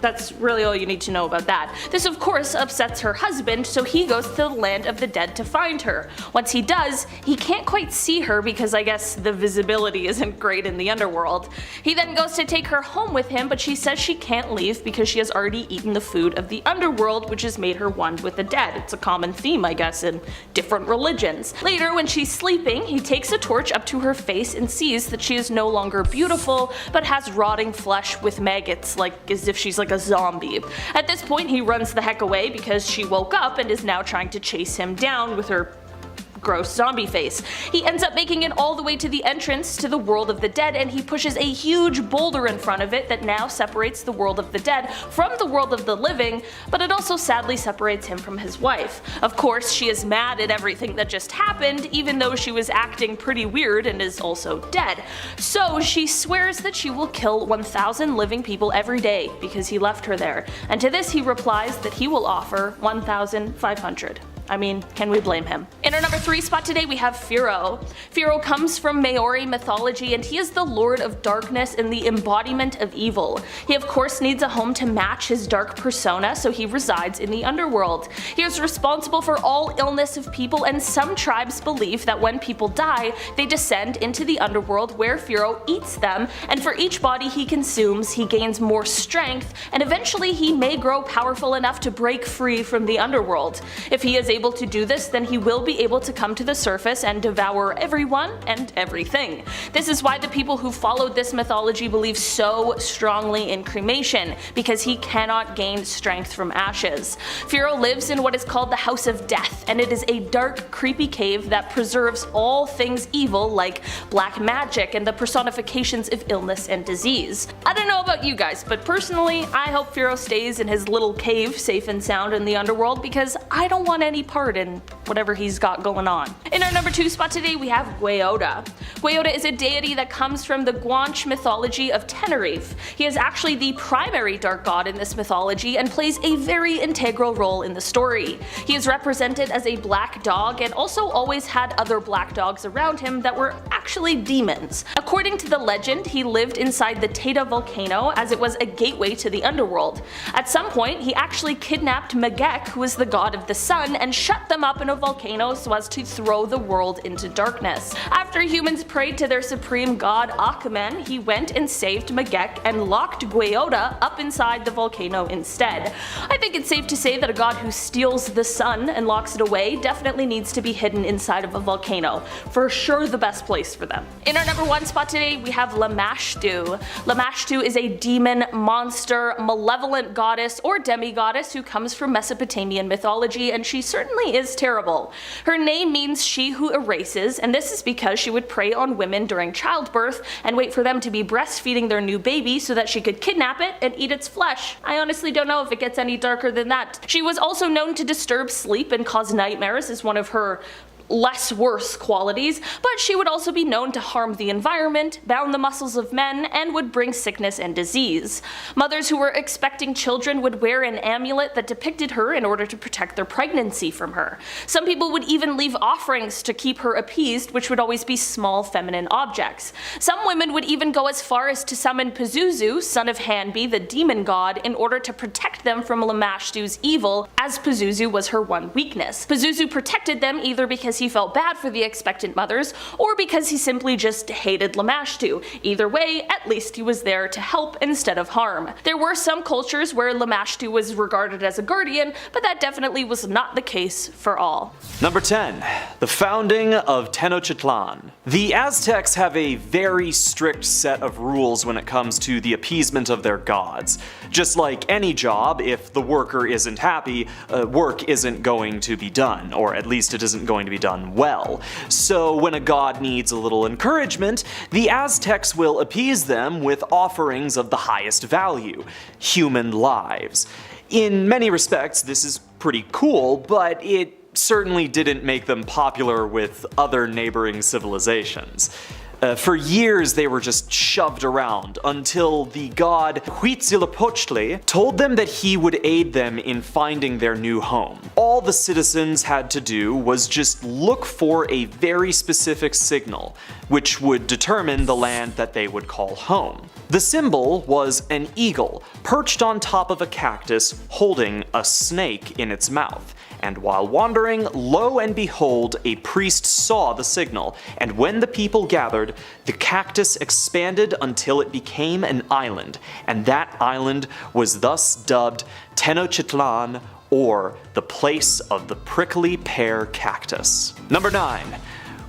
That's really all you need to know about that. This of course upsets her husband, so he goes to the land of the dead to find her. Once he does, he can't quite see her because I guess the visibility isn't great in the underworld. He then goes to take her home with him, but she says she can't leave because she has already eaten the food of the underworld, which has made her one with the dead. It's a common theme, I guess, in different religions. Later, when she's sleeping, he takes a torch up to her face and sees that she is no longer beautiful, but has rotting flesh with maggots, like as if she's like a zombie. At this point he runs the heck away because she woke up and is now trying to chase him down with her gross zombie face. He ends up making it all the way to the entrance to the world of the dead, and he pushes a huge boulder in front of it that now separates the world of the dead from the world of the living, but it also sadly separates him from his wife. Of course, she is mad at everything that just happened, even though she was acting pretty weird and is also dead. So she swears that she will kill 1,000 living people every day because he left her there, and to this he replies that he will offer 1,500. I mean, can we blame him? In our number 3 spot today we have Pharaoh. Pharaoh comes from Maori mythology, and he is the lord of darkness and the embodiment of evil. He of course needs a home to match his dark persona, so he resides in the underworld. He is responsible for all illness of people, and some tribes believe that when people die, they descend into the underworld where Pharaoh eats them, and for each body he consumes, he gains more strength, and eventually he may grow powerful enough to break free from the underworld. If he is able to do this, then he will be able to come to the surface and devour everyone and everything. This is why the people who followed this mythology believe so strongly in cremation, because he cannot gain strength from ashes. Pharaoh lives in what is called the House of Death, and it is a dark, creepy cave that preserves all things evil like black magic and the personifications of illness and disease. I don't know about you guys, but personally I hope Pharaoh stays in his little cave safe and sound in the underworld because I don't want any part in whatever he's got going on. In our number 2 spot today we have Gweoda. Gweoda is a deity that comes from the Guanche mythology of Tenerife. He is actually the primary dark god in this mythology and plays a very integral role in the story. He is represented as a black dog and also always had other black dogs around him that were actually demons. According to the legend, he lived inside the Teta volcano as it was a gateway to the underworld. At some point he actually kidnapped Magek, who is the god of the sun, and shut them up in a volcano so as to throw the world into darkness. After humans prayed to their supreme god Achamen, he went and saved Magek and locked Gweoda up inside the volcano instead. I think it's safe to say that a god who steals the sun and locks it away definitely needs to be hidden inside of a volcano. For sure the best place for them. In our number 1 spot today we have Lamashtu. Lamashtu is a demon, monster, malevolent goddess or demigoddess who comes from Mesopotamian mythology, and she certainly is terrible. Her name means she who erases, and this is because she would prey on women during childbirth and wait for them to be breastfeeding their new baby so that she could kidnap it and eat its flesh. I honestly don't know if it gets any darker than that. She was also known to disturb sleep and cause nightmares as one of her less worse qualities, but she would also be known to harm the environment, bound the muscles of men, and would bring sickness and disease. Mothers who were expecting children would wear an amulet that depicted her in order to protect their pregnancy from her. Some people would even leave offerings to keep her appeased, which would always be small feminine objects. Some women would even go as far as to summon Pazuzu, son of Hanbi, the demon god, in order to protect them from Lamashtu's evil, as Pazuzu was her one weakness. Pazuzu protected them either because because he felt bad for the expectant mothers, or because he simply just hated Lamashtu. Either way, at least he was there to help instead of harm. There were some cultures where Lamashtu was regarded as a guardian, but that definitely was not the case for all. Number 10. The founding of Tenochtitlan. The Aztecs have a very strict set of rules when it comes to the appeasement of their gods. Just like any job, if the worker isn't happy, work isn't going to be done, or at least it isn't going to be done well. So when a god needs a little encouragement, the Aztecs will appease them with offerings of the highest value: human lives. In many respects, this is pretty cool, but it certainly didn't make them popular with other neighboring civilizations. For years they were just shoved around until the god Huitzilopochtli told them that he would aid them in finding their new home. All the citizens had to do was just look for a very specific signal, which would determine the land that they would call home. The symbol was an eagle perched on top of a cactus holding a snake in its mouth. And while wandering, lo and behold, a priest saw the signal, and when the people gathered, the cactus expanded until it became an island, and that island was thus dubbed Tenochtitlan, or the place of the prickly pear cactus. Number 9.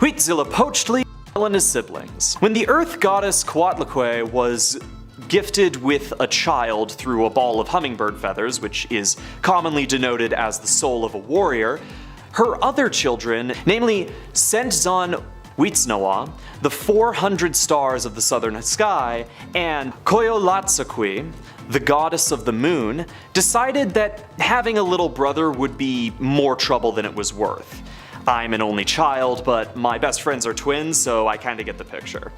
Huitzilopochtli and his siblings. When the earth goddess Coatlicue was gifted with a child through a ball of hummingbird feathers, which is commonly denoted as the soul of a warrior, her other children, namely Sentzon Huitznawa, the 400 stars of the southern sky, and Koyolatsaqui, the goddess of the moon, decided that having a little brother would be more trouble than it was worth. I'm an only child, but my best friends are twins, so I kinda get the picture.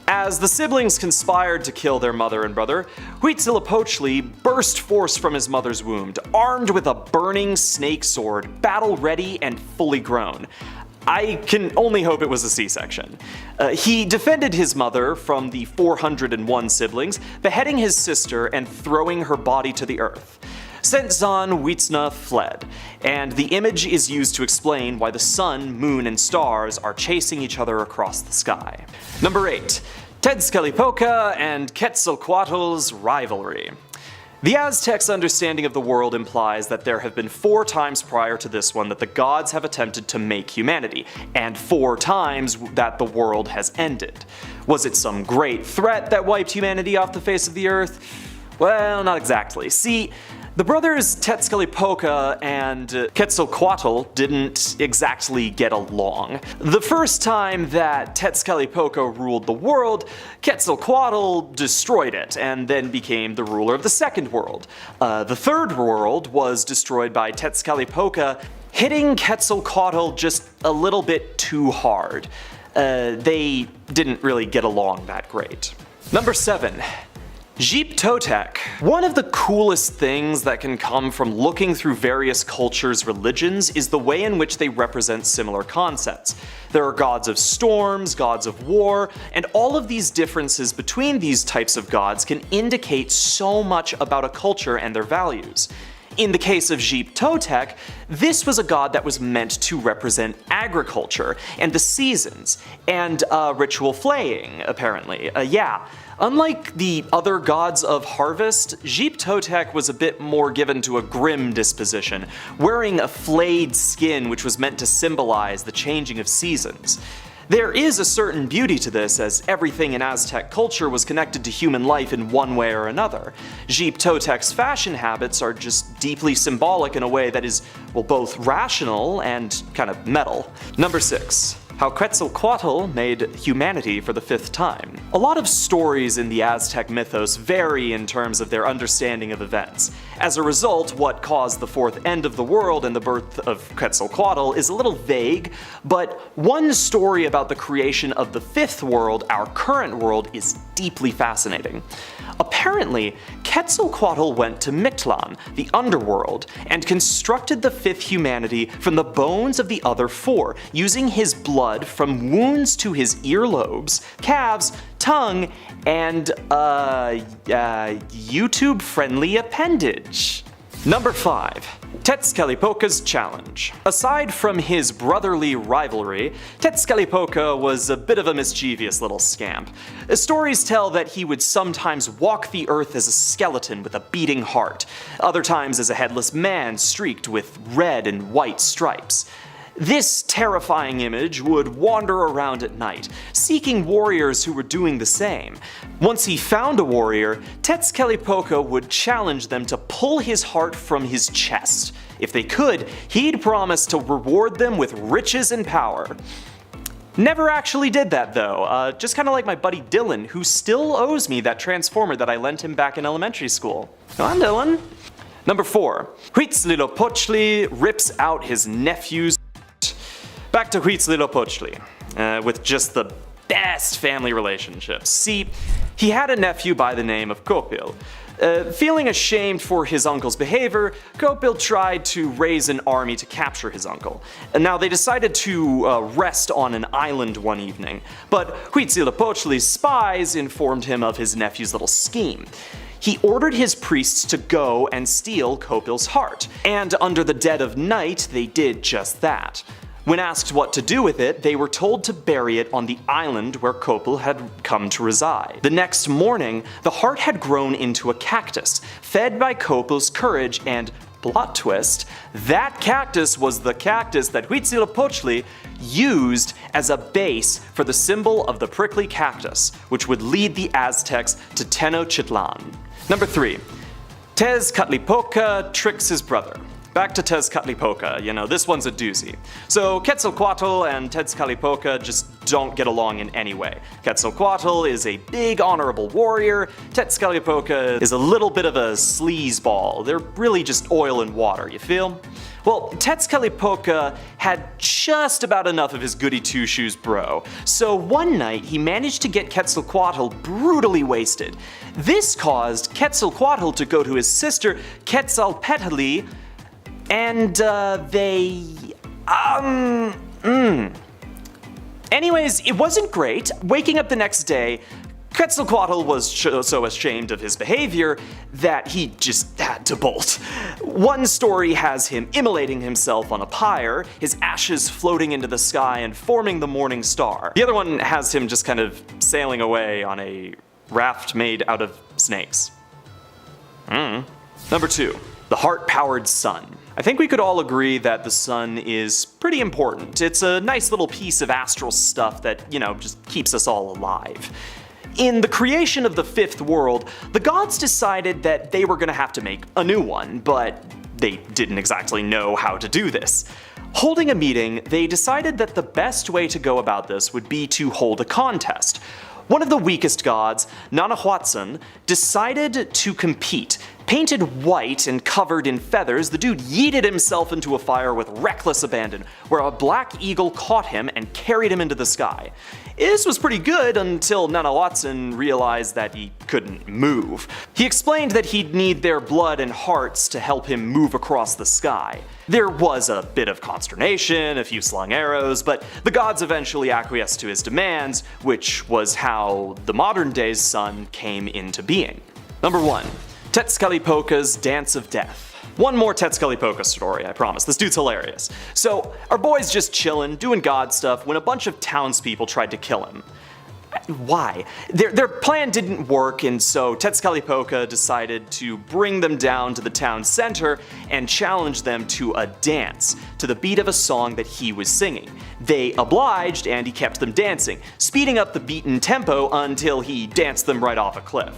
As the siblings conspired to kill their mother and brother, Huitzilopochtli burst forth from his mother's womb, armed with a burning snake sword, battle-ready and fully grown. I can only hope it was a C-section. He defended his mother from the 401 siblings, beheading his sister and throwing her body to the earth. Sentzon Huitzna fled, and the image is used to explain why the sun, moon, and stars are chasing each other across the sky. Number 8. Tezcatlipoca and Quetzalcoatl's rivalry. The Aztecs' understanding of the world implies that there have been 4 times prior to this one that the gods have attempted to make humanity, and 4 times that the world has ended. Was it some great threat that wiped humanity off the face of the earth? Well, not exactly. See, the brothers Tezcatlipoca and Quetzalcoatl didn't exactly get along. The first time that Tezcatlipoca ruled the world, Quetzalcoatl destroyed it and then became the ruler of the second world. The third world was destroyed by Tezcatlipoca, hitting Quetzalcoatl just a little bit too hard. They didn't really get along that great. Number 7. Xipe Totec. One of the coolest things that can come from looking through various cultures' religions is the way in which they represent similar concepts. There are gods of storms, gods of war, and all of these differences between these types of gods can indicate so much about a culture and their values. In the case of Xipe Totec, this was a god that was meant to represent agriculture and the seasons, and ritual flaying, apparently. Unlike the other gods of harvest, Xipe Totec was a bit more given to a grim disposition, wearing a flayed skin which was meant to symbolize the changing of seasons. There is a certain beauty to this, as everything in Aztec culture was connected to human life in one way or another. Xipe Totec's fashion habits are just deeply symbolic in a way that is, well, both rational and kind of metal. Number 6. How Quetzalcoatl made humanity for the 5th time. A lot of stories in the Aztec mythos vary in terms of their understanding of events. As a result, what caused the 4th end of the world and the birth of Quetzalcoatl is a little vague, but one story about the creation of the 5th world, our current world, is deeply fascinating. Apparently, Quetzalcoatl went to Mictlan, the underworld, and constructed the 5th humanity from the bones of the other 4, using his blood from wounds to his earlobes, calves, tongue, and YouTube-friendly appendage. Number 5. Tezcatlipoca's challenge. Aside from his brotherly rivalry, Tezcatlipoca was a bit of a mischievous little scamp. Stories tell that he would sometimes walk the earth as a skeleton with a beating heart, other times as a headless man streaked with red and white stripes. This terrifying image would wander around at night, seeking warriors who were doing the same. Once he found a warrior, Tezcatlipoca would challenge them to pull his heart from his chest. If they could, he'd promise to reward them with riches and power. Never actually did that though, just kinda like my buddy Dylan, who still owes me that transformer that I lent him back in elementary school. Come on, Dylan. Number 4. Huitzilopochtli rips out his nephew's. Back to Huitzilopochtli, with just the best family relationships. See, he had a nephew by the name of Kopil. Feeling ashamed for his uncle's behavior, Kopil tried to raise an army to capture his uncle. Now they decided to rest on an island one evening, but Huitzilopochtli's spies informed him of his nephew's little scheme. He ordered his priests to go and steal Kopil's heart, and under the dead of night they did just that. When asked what to do with it, they were told to bury it on the island where Kopil had come to reside. The next morning, the heart had grown into a cactus, fed by Kopil's courage, and plot twist, that cactus was the cactus that Huitzilopochtli used as a base for the symbol of the prickly cactus, which would lead the Aztecs to Tenochtitlan. Number 3. Tezcatlipoca tricks his brother. Back to Tezcatlipoca, this one's a doozy. So Quetzalcoatl and Tezcatlipoca just don't get along in any way. Quetzalcoatl is a big honorable warrior, Tezcatlipoca is a little bit of a sleazeball. They're really just oil and water, you feel? Well, Tezcatlipoca had just about enough of his goody two-shoes bro, so one night he managed to get Quetzalcoatl brutally wasted. This caused Quetzalcoatl to go to his sister Quetzalcoatl, and Anyways, it wasn't great. Waking up the next day, Quetzalcoatl was so ashamed of his behavior that he just had to bolt. One story has him immolating himself on a pyre, his ashes floating into the sky and forming the morning star. The other one has him just kind of sailing away on a raft made out of snakes. Number 2. The heart-powered sun. I think we could all agree that the sun is pretty important. It's a nice little piece of astral stuff that, just keeps us all alive. In the creation of the fifth world, the gods decided that they were gonna have to make a new one, but they didn't exactly know how to do this. Holding a meeting, they decided that the best way to go about this would be to hold a contest. One of the weakest gods, Nanahuatzin, decided to compete. Painted white and covered in feathers, the dude yeeted himself into a fire with reckless abandon, where a black eagle caught him and carried him into the sky. This was pretty good until Nanahuatzin realized that he couldn't move. He explained that he'd need their blood and hearts to help him move across the sky. There was a bit of consternation, a few slung arrows, but the gods eventually acquiesced to his demands, which was how the modern day's sun came into being. Number 1. Tezcatlipoca's Dance of Death. One more Tezcatlipoca story, I promise. This dude's hilarious. So, our boy's just chillin', doing god stuff, when a bunch of townspeople tried to kill him. Why? Their plan didn't work, and so Tezcatlipoca decided to bring them down to the town center and challenge them to a dance to the beat of a song that he was singing. They obliged, and he kept them dancing, speeding up the beat and tempo until he danced them right off a cliff.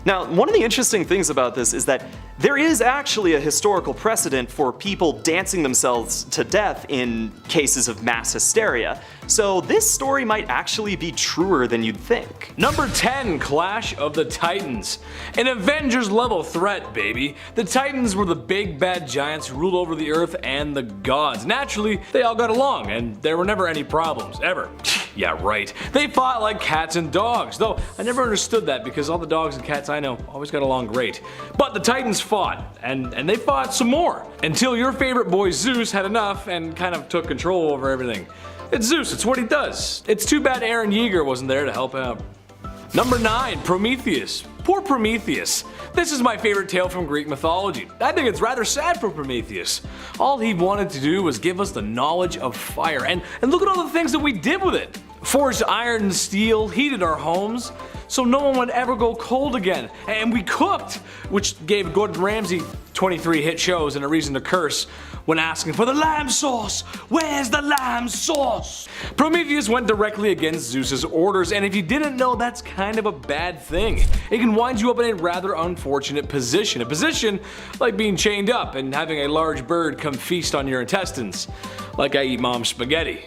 Now, one of the interesting things about this is that there is actually a historical precedent for people dancing themselves to death in cases of mass hysteria, so this story might actually be truer than you'd think. Number 10, Clash of the Titans. An Avengers level threat, baby. The Titans were the big bad giants who ruled over the earth and the gods. Naturally, they all got along, and there were never any problems, ever. Yeah, right. They fought like cats and dogs, though I never understood that because all the dogs and cats I know always got along great. But the Titans fought, and they fought some more, until your favorite boy Zeus had enough and kind of took control over everything. It's Zeus, it's what he does. It's too bad Aaron Yeager wasn't there to help out. Number 9, Prometheus. Poor Prometheus. This is my favorite tale from Greek mythology. I think it's rather sad for Prometheus. All he wanted to do was give us the knowledge of fire, and look at all the things that we did with it. Forged iron and steel, heated our homes, so no one would ever go cold again. And we cooked, which gave Gordon Ramsay 23 hit shows and a reason to curse when asking for the lamb sauce. Where's the lamb sauce? Prometheus went directly against Zeus's orders, and if you didn't know, that's kind of a bad thing. It can wind you up in a rather unfortunate position. A position like being chained up and having a large bird come feast on your intestines. Like I eat mom's spaghetti.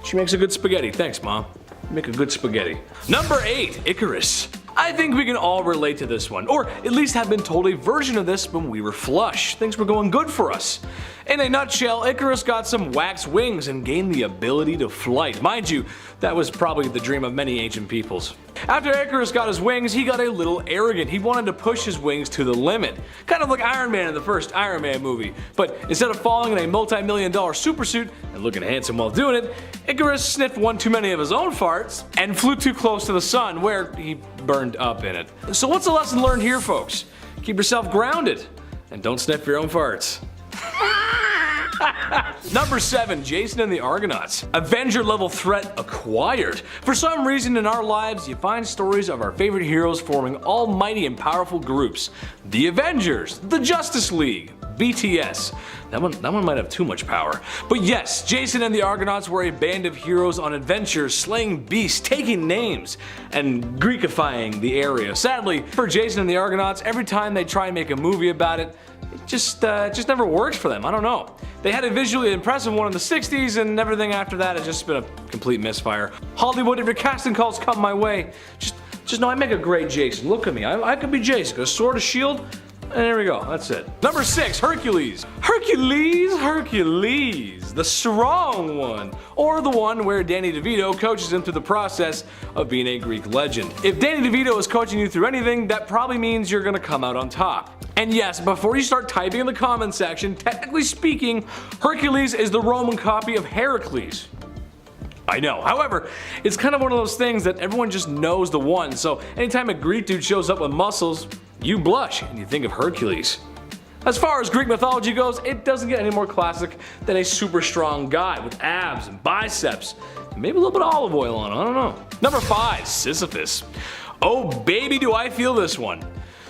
She makes a good spaghetti. Thanks, Mom. You make a good spaghetti. Number 8, Icarus. I think we can all relate to this one, or at least have been told a version of this when we were flush. Things were going good for us. In a nutshell, Icarus got some wax wings and gained the ability to flight. Mind you, that was probably the dream of many ancient peoples. After Icarus got his wings, he got a little arrogant. He wanted to push his wings to the limit. Kind of like Iron Man in the first Iron Man movie. But instead of falling in a multi-million-dollar supersuit and looking handsome while doing it, Icarus sniffed one too many of his own farts and flew too close to the sun, where he burned up in it. So what's the lesson learned here, folks? Keep yourself grounded and don't sniff your own farts. Number 7, Jason and the Argonauts. Avenger level threat acquired. For some reason in our lives, you find stories of our favorite heroes forming almighty and powerful groups. The Avengers, the Justice League, BTS. That one might have too much power. But yes, Jason and the Argonauts were a band of heroes on adventures, slaying beasts, taking names, and Greekifying the area. Sadly, for Jason and the Argonauts, every time they try and make a movie about it, it just never works for them. I don't know. They had a visually impressive one in the 60s, and everything after that has just been a complete misfire. Hollywood, if your casting calls come my way, just know I make a great Jason. Look at me. I could be Jason. A sword, a shield, and there we go. That's it. Number 6, Hercules. Hercules, the strong one, or the one where Danny DeVito coaches him through the process of being a Greek legend. If Danny DeVito is coaching you through anything, that probably means you're gonna come out on top. And yes, before you start typing in the comment section, technically speaking, Hercules is the Roman copy of Heracles. I know. However, it's kind of one of those things that everyone just knows the one, so anytime a Greek dude shows up with muscles, you blush and you think of Hercules. As far as Greek mythology goes, it doesn't get any more classic than a super strong guy with abs and biceps, and maybe a little bit of olive oil on him, I don't know. Number 5, Sisyphus. Oh baby, do I feel this one.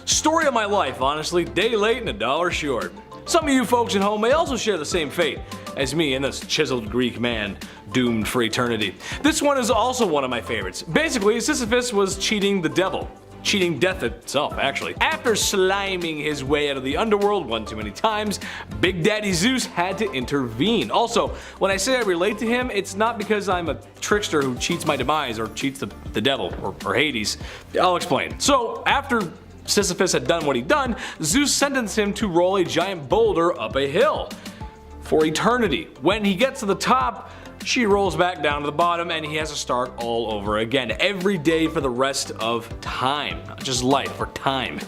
Story of my life, honestly, day late and a dollar short. Some of you folks at home may also share the same fate as me and this chiseled Greek man doomed for eternity. This one is also one of my favorites. Basically, Sisyphus was cheating the devil. Cheating death itself, actually. After sliming his way out of the underworld one too many times, Big Daddy Zeus had to intervene. Also, when I say I relate to him, it's not because I'm a trickster who cheats my demise or cheats the devil or Hades. I'll explain. So, after Sisyphus had done what he'd done, Zeus sentenced him to roll a giant boulder up a hill for eternity. When he gets to the top, she rolls back down to the bottom and he has to start all over again. Every day for the rest of time. Not just life, or time.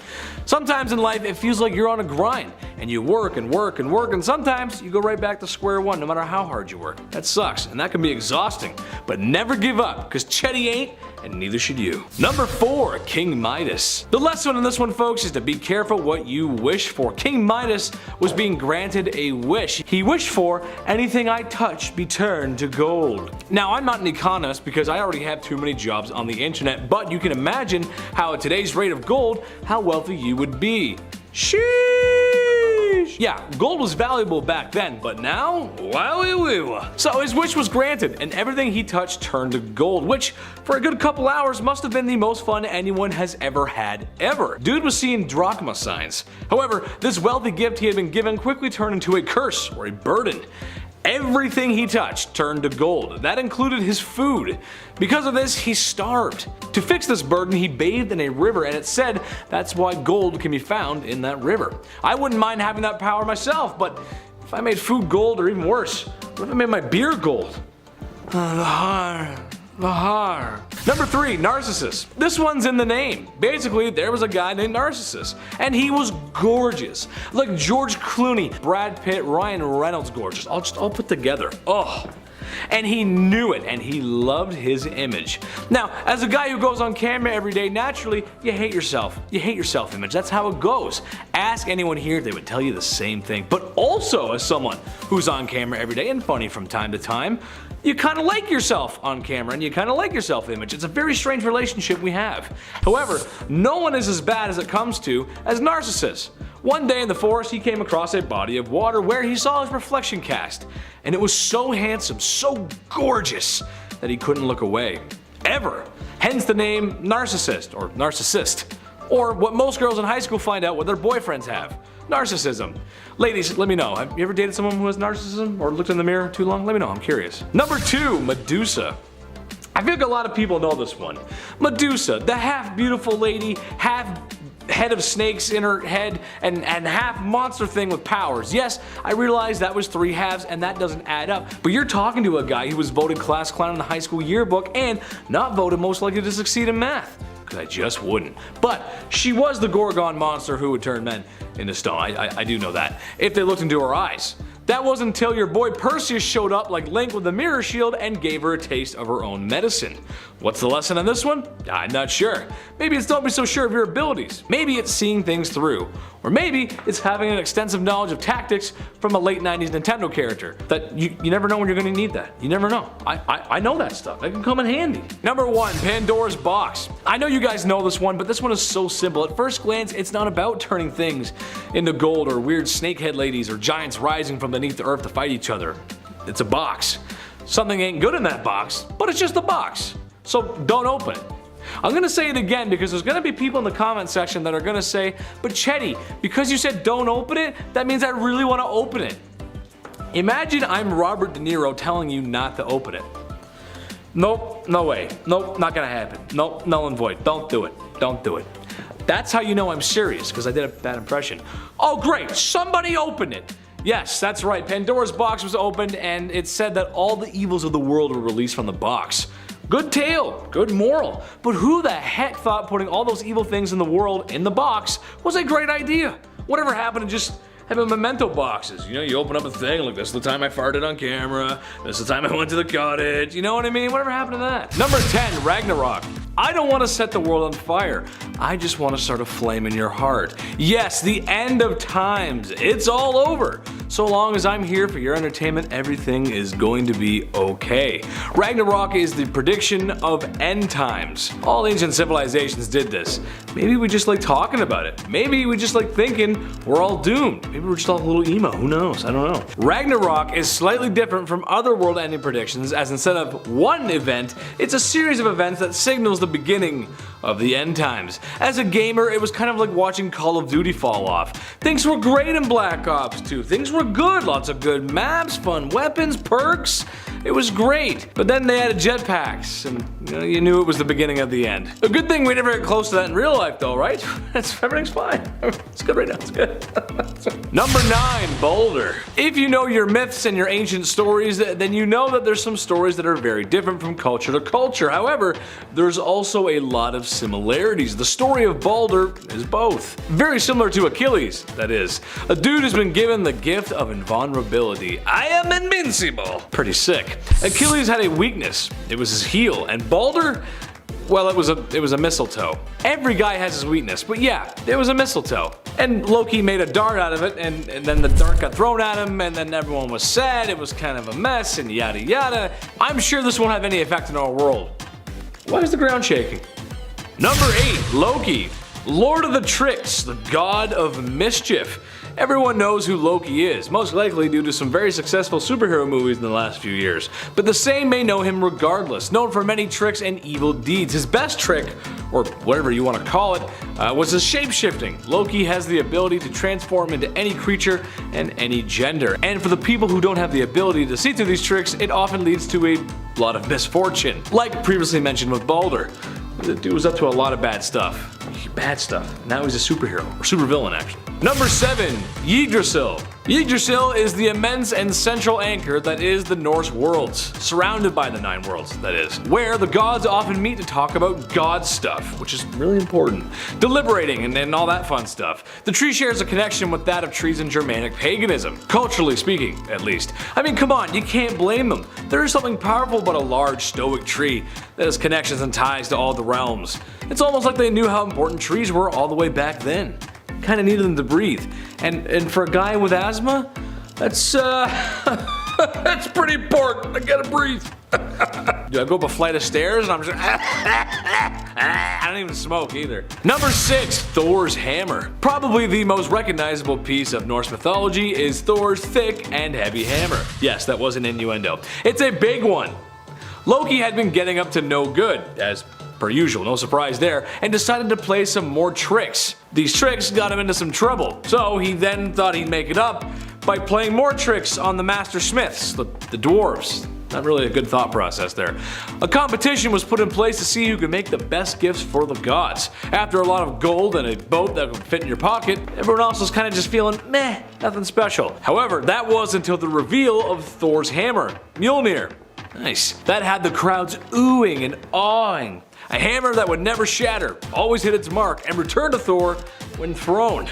Sometimes in life it feels like you're on a grind and you work and work and work, and sometimes you go right back to square one no matter how hard you work. That sucks and that can be exhausting, but never give up, because Chetty ain't, and neither should you. Number 4, King Midas. The lesson in this one, folks, is to be careful what you wish for. King Midas was being granted a wish. He wished for anything I touch be turned to gold. Now, I'm not an economist because I already have too many jobs on the internet, but you can imagine how at today's rate of gold, how wealthy you would be. Sheesh! Yeah, gold was valuable back then, but now, wowie woo. So his wish was granted, and everything he touched turned to gold, which for a good couple hours must have been the most fun anyone has ever had ever. Dude was seeing drachma signs. However, this wealthy gift he had been given quickly turned into a curse, or a burden. Everything he touched turned to gold. That included his food. Because of this, he starved. To fix this burden, he bathed in a river, and it's said that's why gold can be found in that river. I wouldn't mind having that power myself, but if I made food gold, or even worse, what if I made my beer gold? Number 3, Narcissus. This one's in the name. Basically, there was a guy named Narcissus, and he was gorgeous. Like George Clooney, Brad Pitt, Ryan Reynolds gorgeous, all put together. Oh. And he knew it, and he loved his image. Now, as a guy who goes on camera every day, naturally, you hate yourself. You hate your self-image. That's how it goes. Ask anyone here, they would tell you the same thing. But also, as someone who's on camera every day and funny from time to time, you kind of like yourself on camera and you kind of like your self-image. It's a very strange relationship we have. However, no one is as bad as it comes to as Narcissus. One day in the forest he came across a body of water where he saw his reflection cast. And it was so handsome, so gorgeous, that he couldn't look away. Ever. Hence the name Narcissist, or Narcissist. Or what most girls in high school find out what their boyfriends have. Narcissism. Ladies, let me know. Have you ever dated someone who has narcissism or looked in the mirror too long? Let me know, I'm curious. Number 2, Medusa. I feel like a lot of people know this one. Medusa, the half beautiful lady, half head of snakes in her head, and half monster thing with powers. Yes, I realize that was 3 halves and that doesn't add up, but you're talking to a guy who was voted class clown in the high school yearbook and not voted most likely to succeed in math. Because I just wouldn't. But she was the Gorgon monster who would turn men into stone. I do know that. If they looked into her eyes. That wasn't until your boy Perseus showed up like Link with the mirror shield and gave her a taste of her own medicine. What's the lesson on this one? I'm not sure. Maybe it's don't be so sure of your abilities. Maybe it's seeing things through. Or maybe it's having an extensive knowledge of tactics from a late 90s Nintendo character. That you never know when you're going to need that. You never know. I know that stuff. It can come in handy. Number 1, Pandora's Box. I know you guys know this one, but this one is so simple. At first glance, it's not about turning things into gold or weird snakehead ladies or giants rising from beneath the earth to fight each other. It's a box. Something ain't good in that box, but it's just a box. So don't open it. I'm gonna say it again because there's gonna be people in the comment section that are gonna say, but Chetty, because you said don't open it, that means I really wanna open it. Imagine I'm Robert De Niro telling you not to open it. Nope, no way. Nope, not gonna happen. Nope, null and void. Don't do it. Don't do it. That's how you know I'm serious, because I did a bad impression. Oh great, somebody opened it. Yes, that's right, Pandora's box was opened and it said that all the evils of the world were released from the box. Good tale, good moral, but who the heck thought putting all those evil things in the world in the box was a great idea? Whatever happened to just having memento boxes? You know, you open up a thing like this is the time I farted on camera, this is the time I went to the cottage, you know what I mean? Whatever happened to that? Number 10, Ragnarok. I don't want to set the world on fire. I just want to start a flame in your heart. Yes, the end of times. It's all over. So long as I'm here for your entertainment, everything is going to be okay. Ragnarok is the prediction of end times. All ancient civilizations did this. Maybe we just like talking about it. Maybe we just like thinking we're all doomed. Maybe we're just all a little emo. Who knows? I don't know. Ragnarok is slightly different from other world-ending predictions, as instead of one event, it's a series of events that signals the beginning of the end times. As a gamer, it was kind of like watching Call of Duty fall off. Things were great in Black Ops 2. Things were good. Lots of good maps, fun weapons, perks. It was great. But then they added jetpacks, and you knew it was the beginning of the end. A good thing we never get close to that in real life though, right? Everything's fine. It's good right now, it's good. Number 9, Boulder. If you know your myths and your ancient stories, then you know that there's some stories that are very different from culture to culture. However, there's also a lot of similarities. The story of Balder is both. Very similar to Achilles, that is. A dude who's been given the gift of invulnerability. I am invincible. Pretty sick. Achilles had a weakness. It was his heel. And Balder, well, it was a mistletoe. Every guy has his weakness, but yeah, it was a mistletoe. And Loki made a dart out of it, and then the dart got thrown at him, and then everyone was sad, it was kind of a mess, and yada yada. I'm sure this won't have any effect in our world. Why is the ground shaking? Number 8, Loki. Lord of the Tricks, the god of mischief. Everyone knows who Loki is, most likely due to some very successful superhero movies in the last few years. But the same may know him regardless, known for many tricks and evil deeds. His best trick, or whatever you want to call it, was his shape-shifting. Loki has the ability to transform into any creature and any gender. And for the people who don't have the ability to see through these tricks, it often leads to a lot of misfortune. Like previously mentioned with Balder. The dude was up to a lot of bad stuff. Bad stuff. Now he's a superhero, or supervillain actually. Number 7, Yggdrasil. Yggdrasil is the immense and central anchor that is the Norse worlds, surrounded by the 9 worlds, that is, where the gods often meet to talk about god stuff, which is really important, deliberating and all that fun stuff. The tree shares a connection with that of trees in Germanic paganism, culturally speaking, at least. I mean, come on, you can't blame them. There is something powerful about a large stoic tree that has connections and ties to all the realms. It's almost like they knew how important trees were all the way back then. Kind of needed them to breathe, and for a guy with asthma, that's that's pretty important. I gotta breathe. Do I go up a flight of stairs and I'm just I don't even smoke either. Number 6, Thor's hammer. Probably the most recognizable piece of Norse mythology is Thor's thick and heavy hammer. Yes, that was an innuendo. It's a big one. Loki had been getting up to no good, as per usual, no surprise there, and decided to play some more tricks. These tricks got him into some trouble, so he then thought he'd make it up by playing more tricks on the master smiths, the dwarves. Not really a good thought process there. A competition was put in place to see who could make the best gifts for the gods. After a lot of gold and a boat that could fit in your pocket, everyone else was kind of just feeling meh, nothing special. However, that was until the reveal of Thor's hammer, Mjolnir. Nice. That had the crowds oohing and awing. A hammer that would never shatter, always hit its mark, and return to Thor when thrown.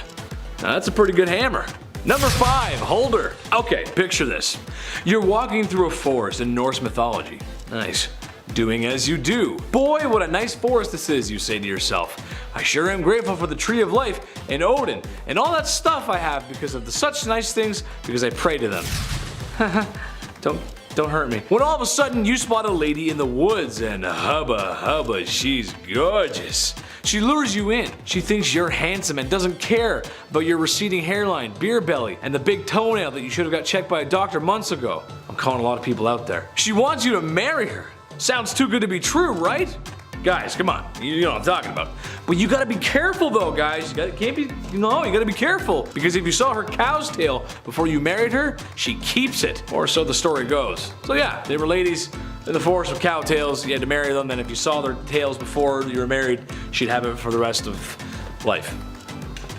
Now that's a pretty good hammer. Number 5, Holder. Okay, picture this. You're walking through a forest in Norse mythology. Nice. Doing as you do. Boy, what a nice forest this is, you say to yourself. I sure am grateful for the Tree of Life and Odin and all that stuff I have because of the such nice things because I pray to them. Don't hurt me. When all of a sudden you spot a lady in the woods and hubba, she's gorgeous. She lures you in. She thinks you're handsome and doesn't care about your receding hairline, beer belly, and the big toenail that you should have got checked by a doctor months ago. I'm calling a lot of people out there. She wants you to marry her. Sounds too good to be true, right? Guys, come on, you know what I'm talking about. But you gotta be careful though, guys. You gotta be careful. Because if you saw her cow's tail before you married her, she keeps it. Or so the story goes. So yeah, they were ladies in the forest with cow tails. You had to marry them, and if you saw their tails before you were married, she'd have it for the rest of life.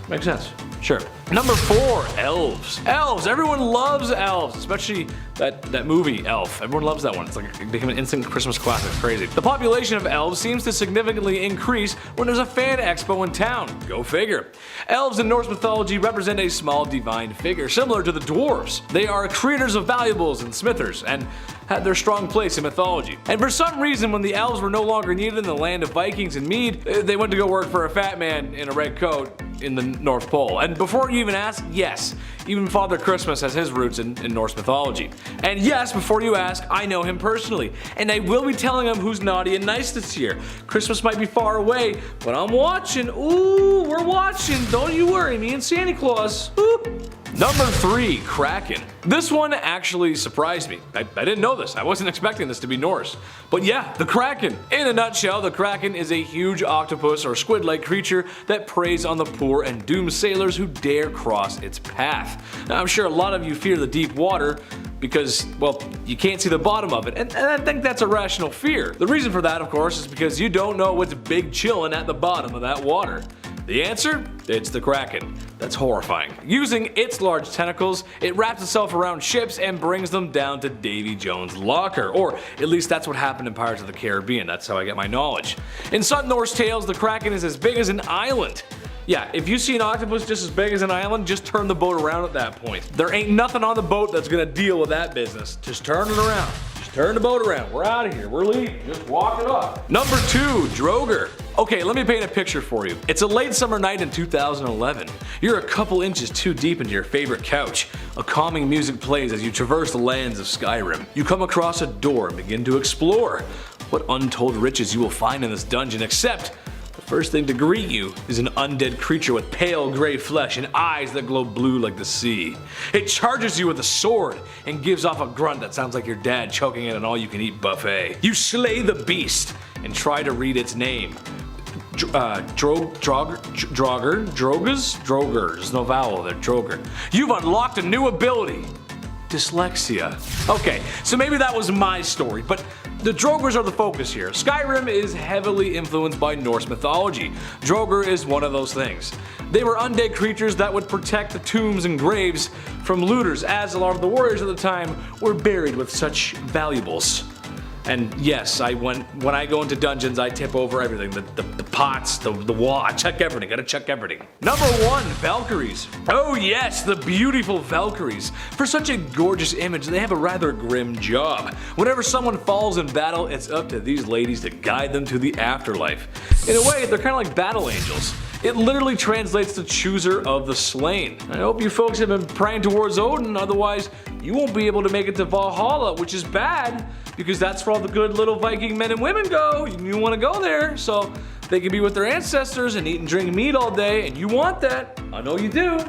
Makes sense. Sure. Number 4, elves. Elves, everyone loves elves, especially that movie, Elf. Everyone loves that one. It's like it became an instant Christmas classic. It's crazy. The population of elves seems to significantly increase when there's a fan expo in town. Go figure. Elves in Norse mythology represent a small divine figure, similar to the dwarves. They are creators of valuables and smithers, and had their strong place in mythology. And for some reason, when the elves were no longer needed in the land of Vikings and Mede, they went to go work for a fat man in a red coat in the North Pole. And before you even ask, yes, even Father Christmas has his roots in Norse mythology. And yes, before you ask, I know him personally, and I will be telling him who's naughty and nice this year. Christmas might be far away, but I'm watching. Ooh, we're watching. Don't you worry, me and Santa Claus. Ooh. Number 3, Kraken. This one actually surprised me. I didn't know this. I wasn't expecting this to be Norse. But yeah, the Kraken. In a nutshell, the Kraken is a huge octopus or squid-like creature that preys on the poor and doomed sailors who dare cross its path. Now, I'm sure a lot of you fear the deep water because, well, you can't see the bottom of it, and I think that's a rational fear. The reason for that, of course, is because you don't know what's big chillin' at the bottom of that water. The answer? It's the Kraken. That's horrifying. Using its large tentacles, it wraps itself around ships and brings them down to Davy Jones' locker. Or at least that's what happened in Pirates of the Caribbean. That's how I get my knowledge. In some Norse tales, the Kraken is as big as an island. Yeah, if you see an octopus just as big as an island, just turn the boat around at that point. There ain't nothing on the boat that's gonna deal with that business. Just turn it around. Just turn the boat around. We're out of here. We're leaving. Just walk it off. Number 2, Droger. Okay, let me paint a picture for you. It's a late summer night in 2011. You're a couple inches too deep into your favorite couch. A calming music plays as you traverse the lands of Skyrim. You come across a door and begin to explore. What untold riches you will find in this dungeon, except the first thing to greet you is an undead creature with pale gray flesh and eyes that glow blue like the sea. It charges you with a sword and gives off a grunt that sounds like your dad choking at an all-you-can-eat buffet. You slay the beast and try to read its name. Droger? There's no vowel there, Droger. You've unlocked a new ability. Dyslexia. Okay, so maybe that was my story, but The Draugrs are the focus here. Skyrim is heavily influenced by Norse mythology. Draugr is one of those things. They were undead creatures that would protect the tombs and graves from looters, as a lot of the warriors at the time were buried with such valuables. And yes, when I go into dungeons, I tip over everything. The pots, the wall, I check everything, gotta check everything. Number 1, Valkyries. Oh yes, the beautiful Valkyries. For such a gorgeous image, they have a rather grim job. Whenever someone falls in battle, it's up to these ladies to guide them to the afterlife. In a way, they're kind of like battle angels. It literally translates to chooser of the slain. I hope you folks have been praying towards Odin, otherwise you won't be able to make it to Valhalla, which is bad, because that's where all the good little Viking men and women go. You want to go there, so they can be with their ancestors and eat and drink meat all day, and you want that. I know you do.